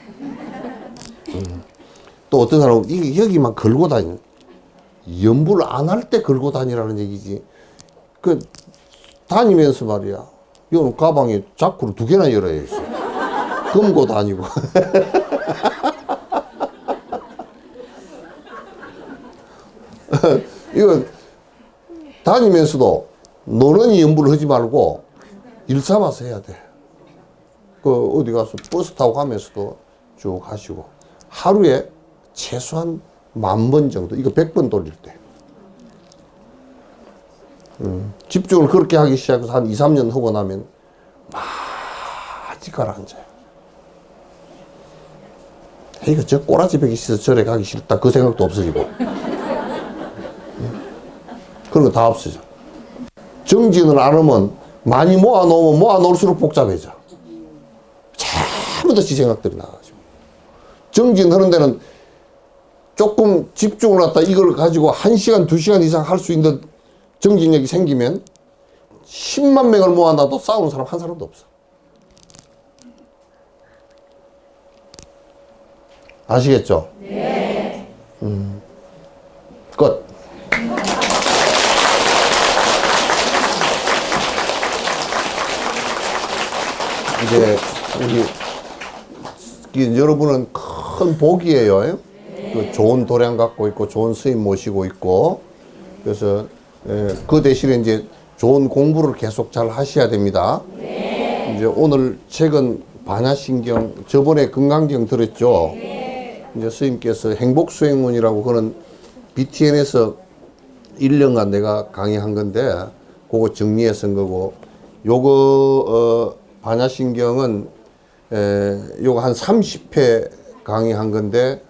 Speaker 1: 또 어떤 사람은 이게 여기만 걸고 다니는, 염불을 안 할 때 걸고 다니라는 얘기지. 다니면서 말이야. 이거는 가방에 자크로 2개나 열어야 있어. 금고 다니고. 이건 다니면서도 노는이 염불을 하지 말고 일 삼아서 해야 돼. 어디 가서 버스 타고 가면서도 쭉 하시고 하루에 최소한 10,000번 정도, 이거 100번 돌릴 때. 집중을 그렇게 하기 시작해서 한 2, 3년 하고 나면 많이 가라앉아요. 이거 저 꼬라지 베기 싫어서 절에 가기 싫다 그 생각도 없어지고. 그런 거 다 없어져. 정진을 안 하면 많이 모아놓으면 모아놓을수록 복잡해져. 잘못없이 생각들이 나가지고. 정진하는 데는 조금 집중을 했다 이걸 가지고 1시간, 2시간 이상 할 수 있는 정진력이 생기면 10만 명을 모아놔도 싸우는 사람 한 사람도 없어. 아시겠죠? 네. 끝. 이제 여러분은 큰 복이에요. 그 좋은 도량 갖고 있고 좋은 스님 모시고 있고 그래서 그 대신에 이제 좋은 공부를 계속 잘 하셔야 됩니다. 네. 이제 오늘 책은 반야신경 저번에 건강경 들었죠. 네. 이제 스님께서 행복수행문이라고 그런 BTN에서 1년간 내가 강의한 건데 그거 정리해 쓴 거고 요거 반야신경은 요거 한 30회 강의한 건데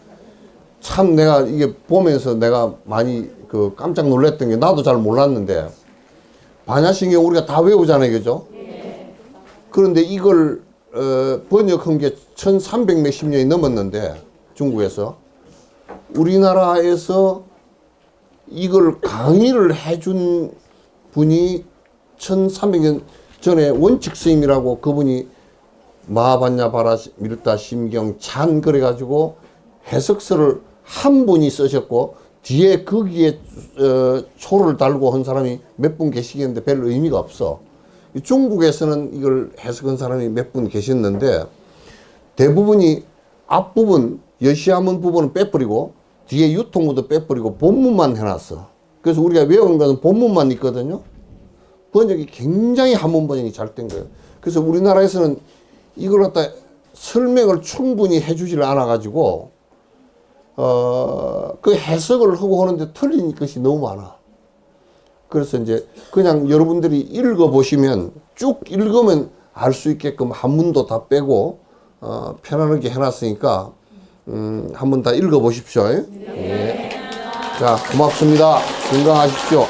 Speaker 1: 참 내가 이게 보면서 내가 많이 깜짝 놀랐던 게 나도 잘 몰랐는데 반야신경 우리가 다 외우잖아요, 그죠? 네. 그런데 이걸 번역한 게 1300 몇십 년이 넘었는데 중국에서 우리나라에서 이걸 강의를 해준 분이 1300년 전에 원칙 스님이라고, 그분이 마하반야바라 밀타 심경 찬 그래가지고 해석서를 한 분이 쓰셨고, 뒤에 거기에 초를 달고 한 사람이 몇 분 계시겠는데 별 의미가 없어. 중국에서는 이걸 해석한 사람이 몇 분 계셨는데, 대부분이 앞부분 여시아문 부분은 빼버리고 뒤에 유통부도 빼버리고 본문만 해놨어. 그래서 우리가 외우는 거는 본문만 있거든요. 번역이 굉장히 한문 번역이 잘 된 거예요. 그래서 우리나라에서는 이걸 갖다 설명을 충분히 해주질 않아가지고 그 해석을 하고 하는데 틀린 것이 너무 많아. 그래서 이제 그냥 여러분들이 읽어보시면, 쭉 읽으면 알 수 있게끔 한문도 다 빼고 편안하게 해놨으니까 한번 다 읽어보십시오. 네. 자, 고맙습니다. 건강하십시오.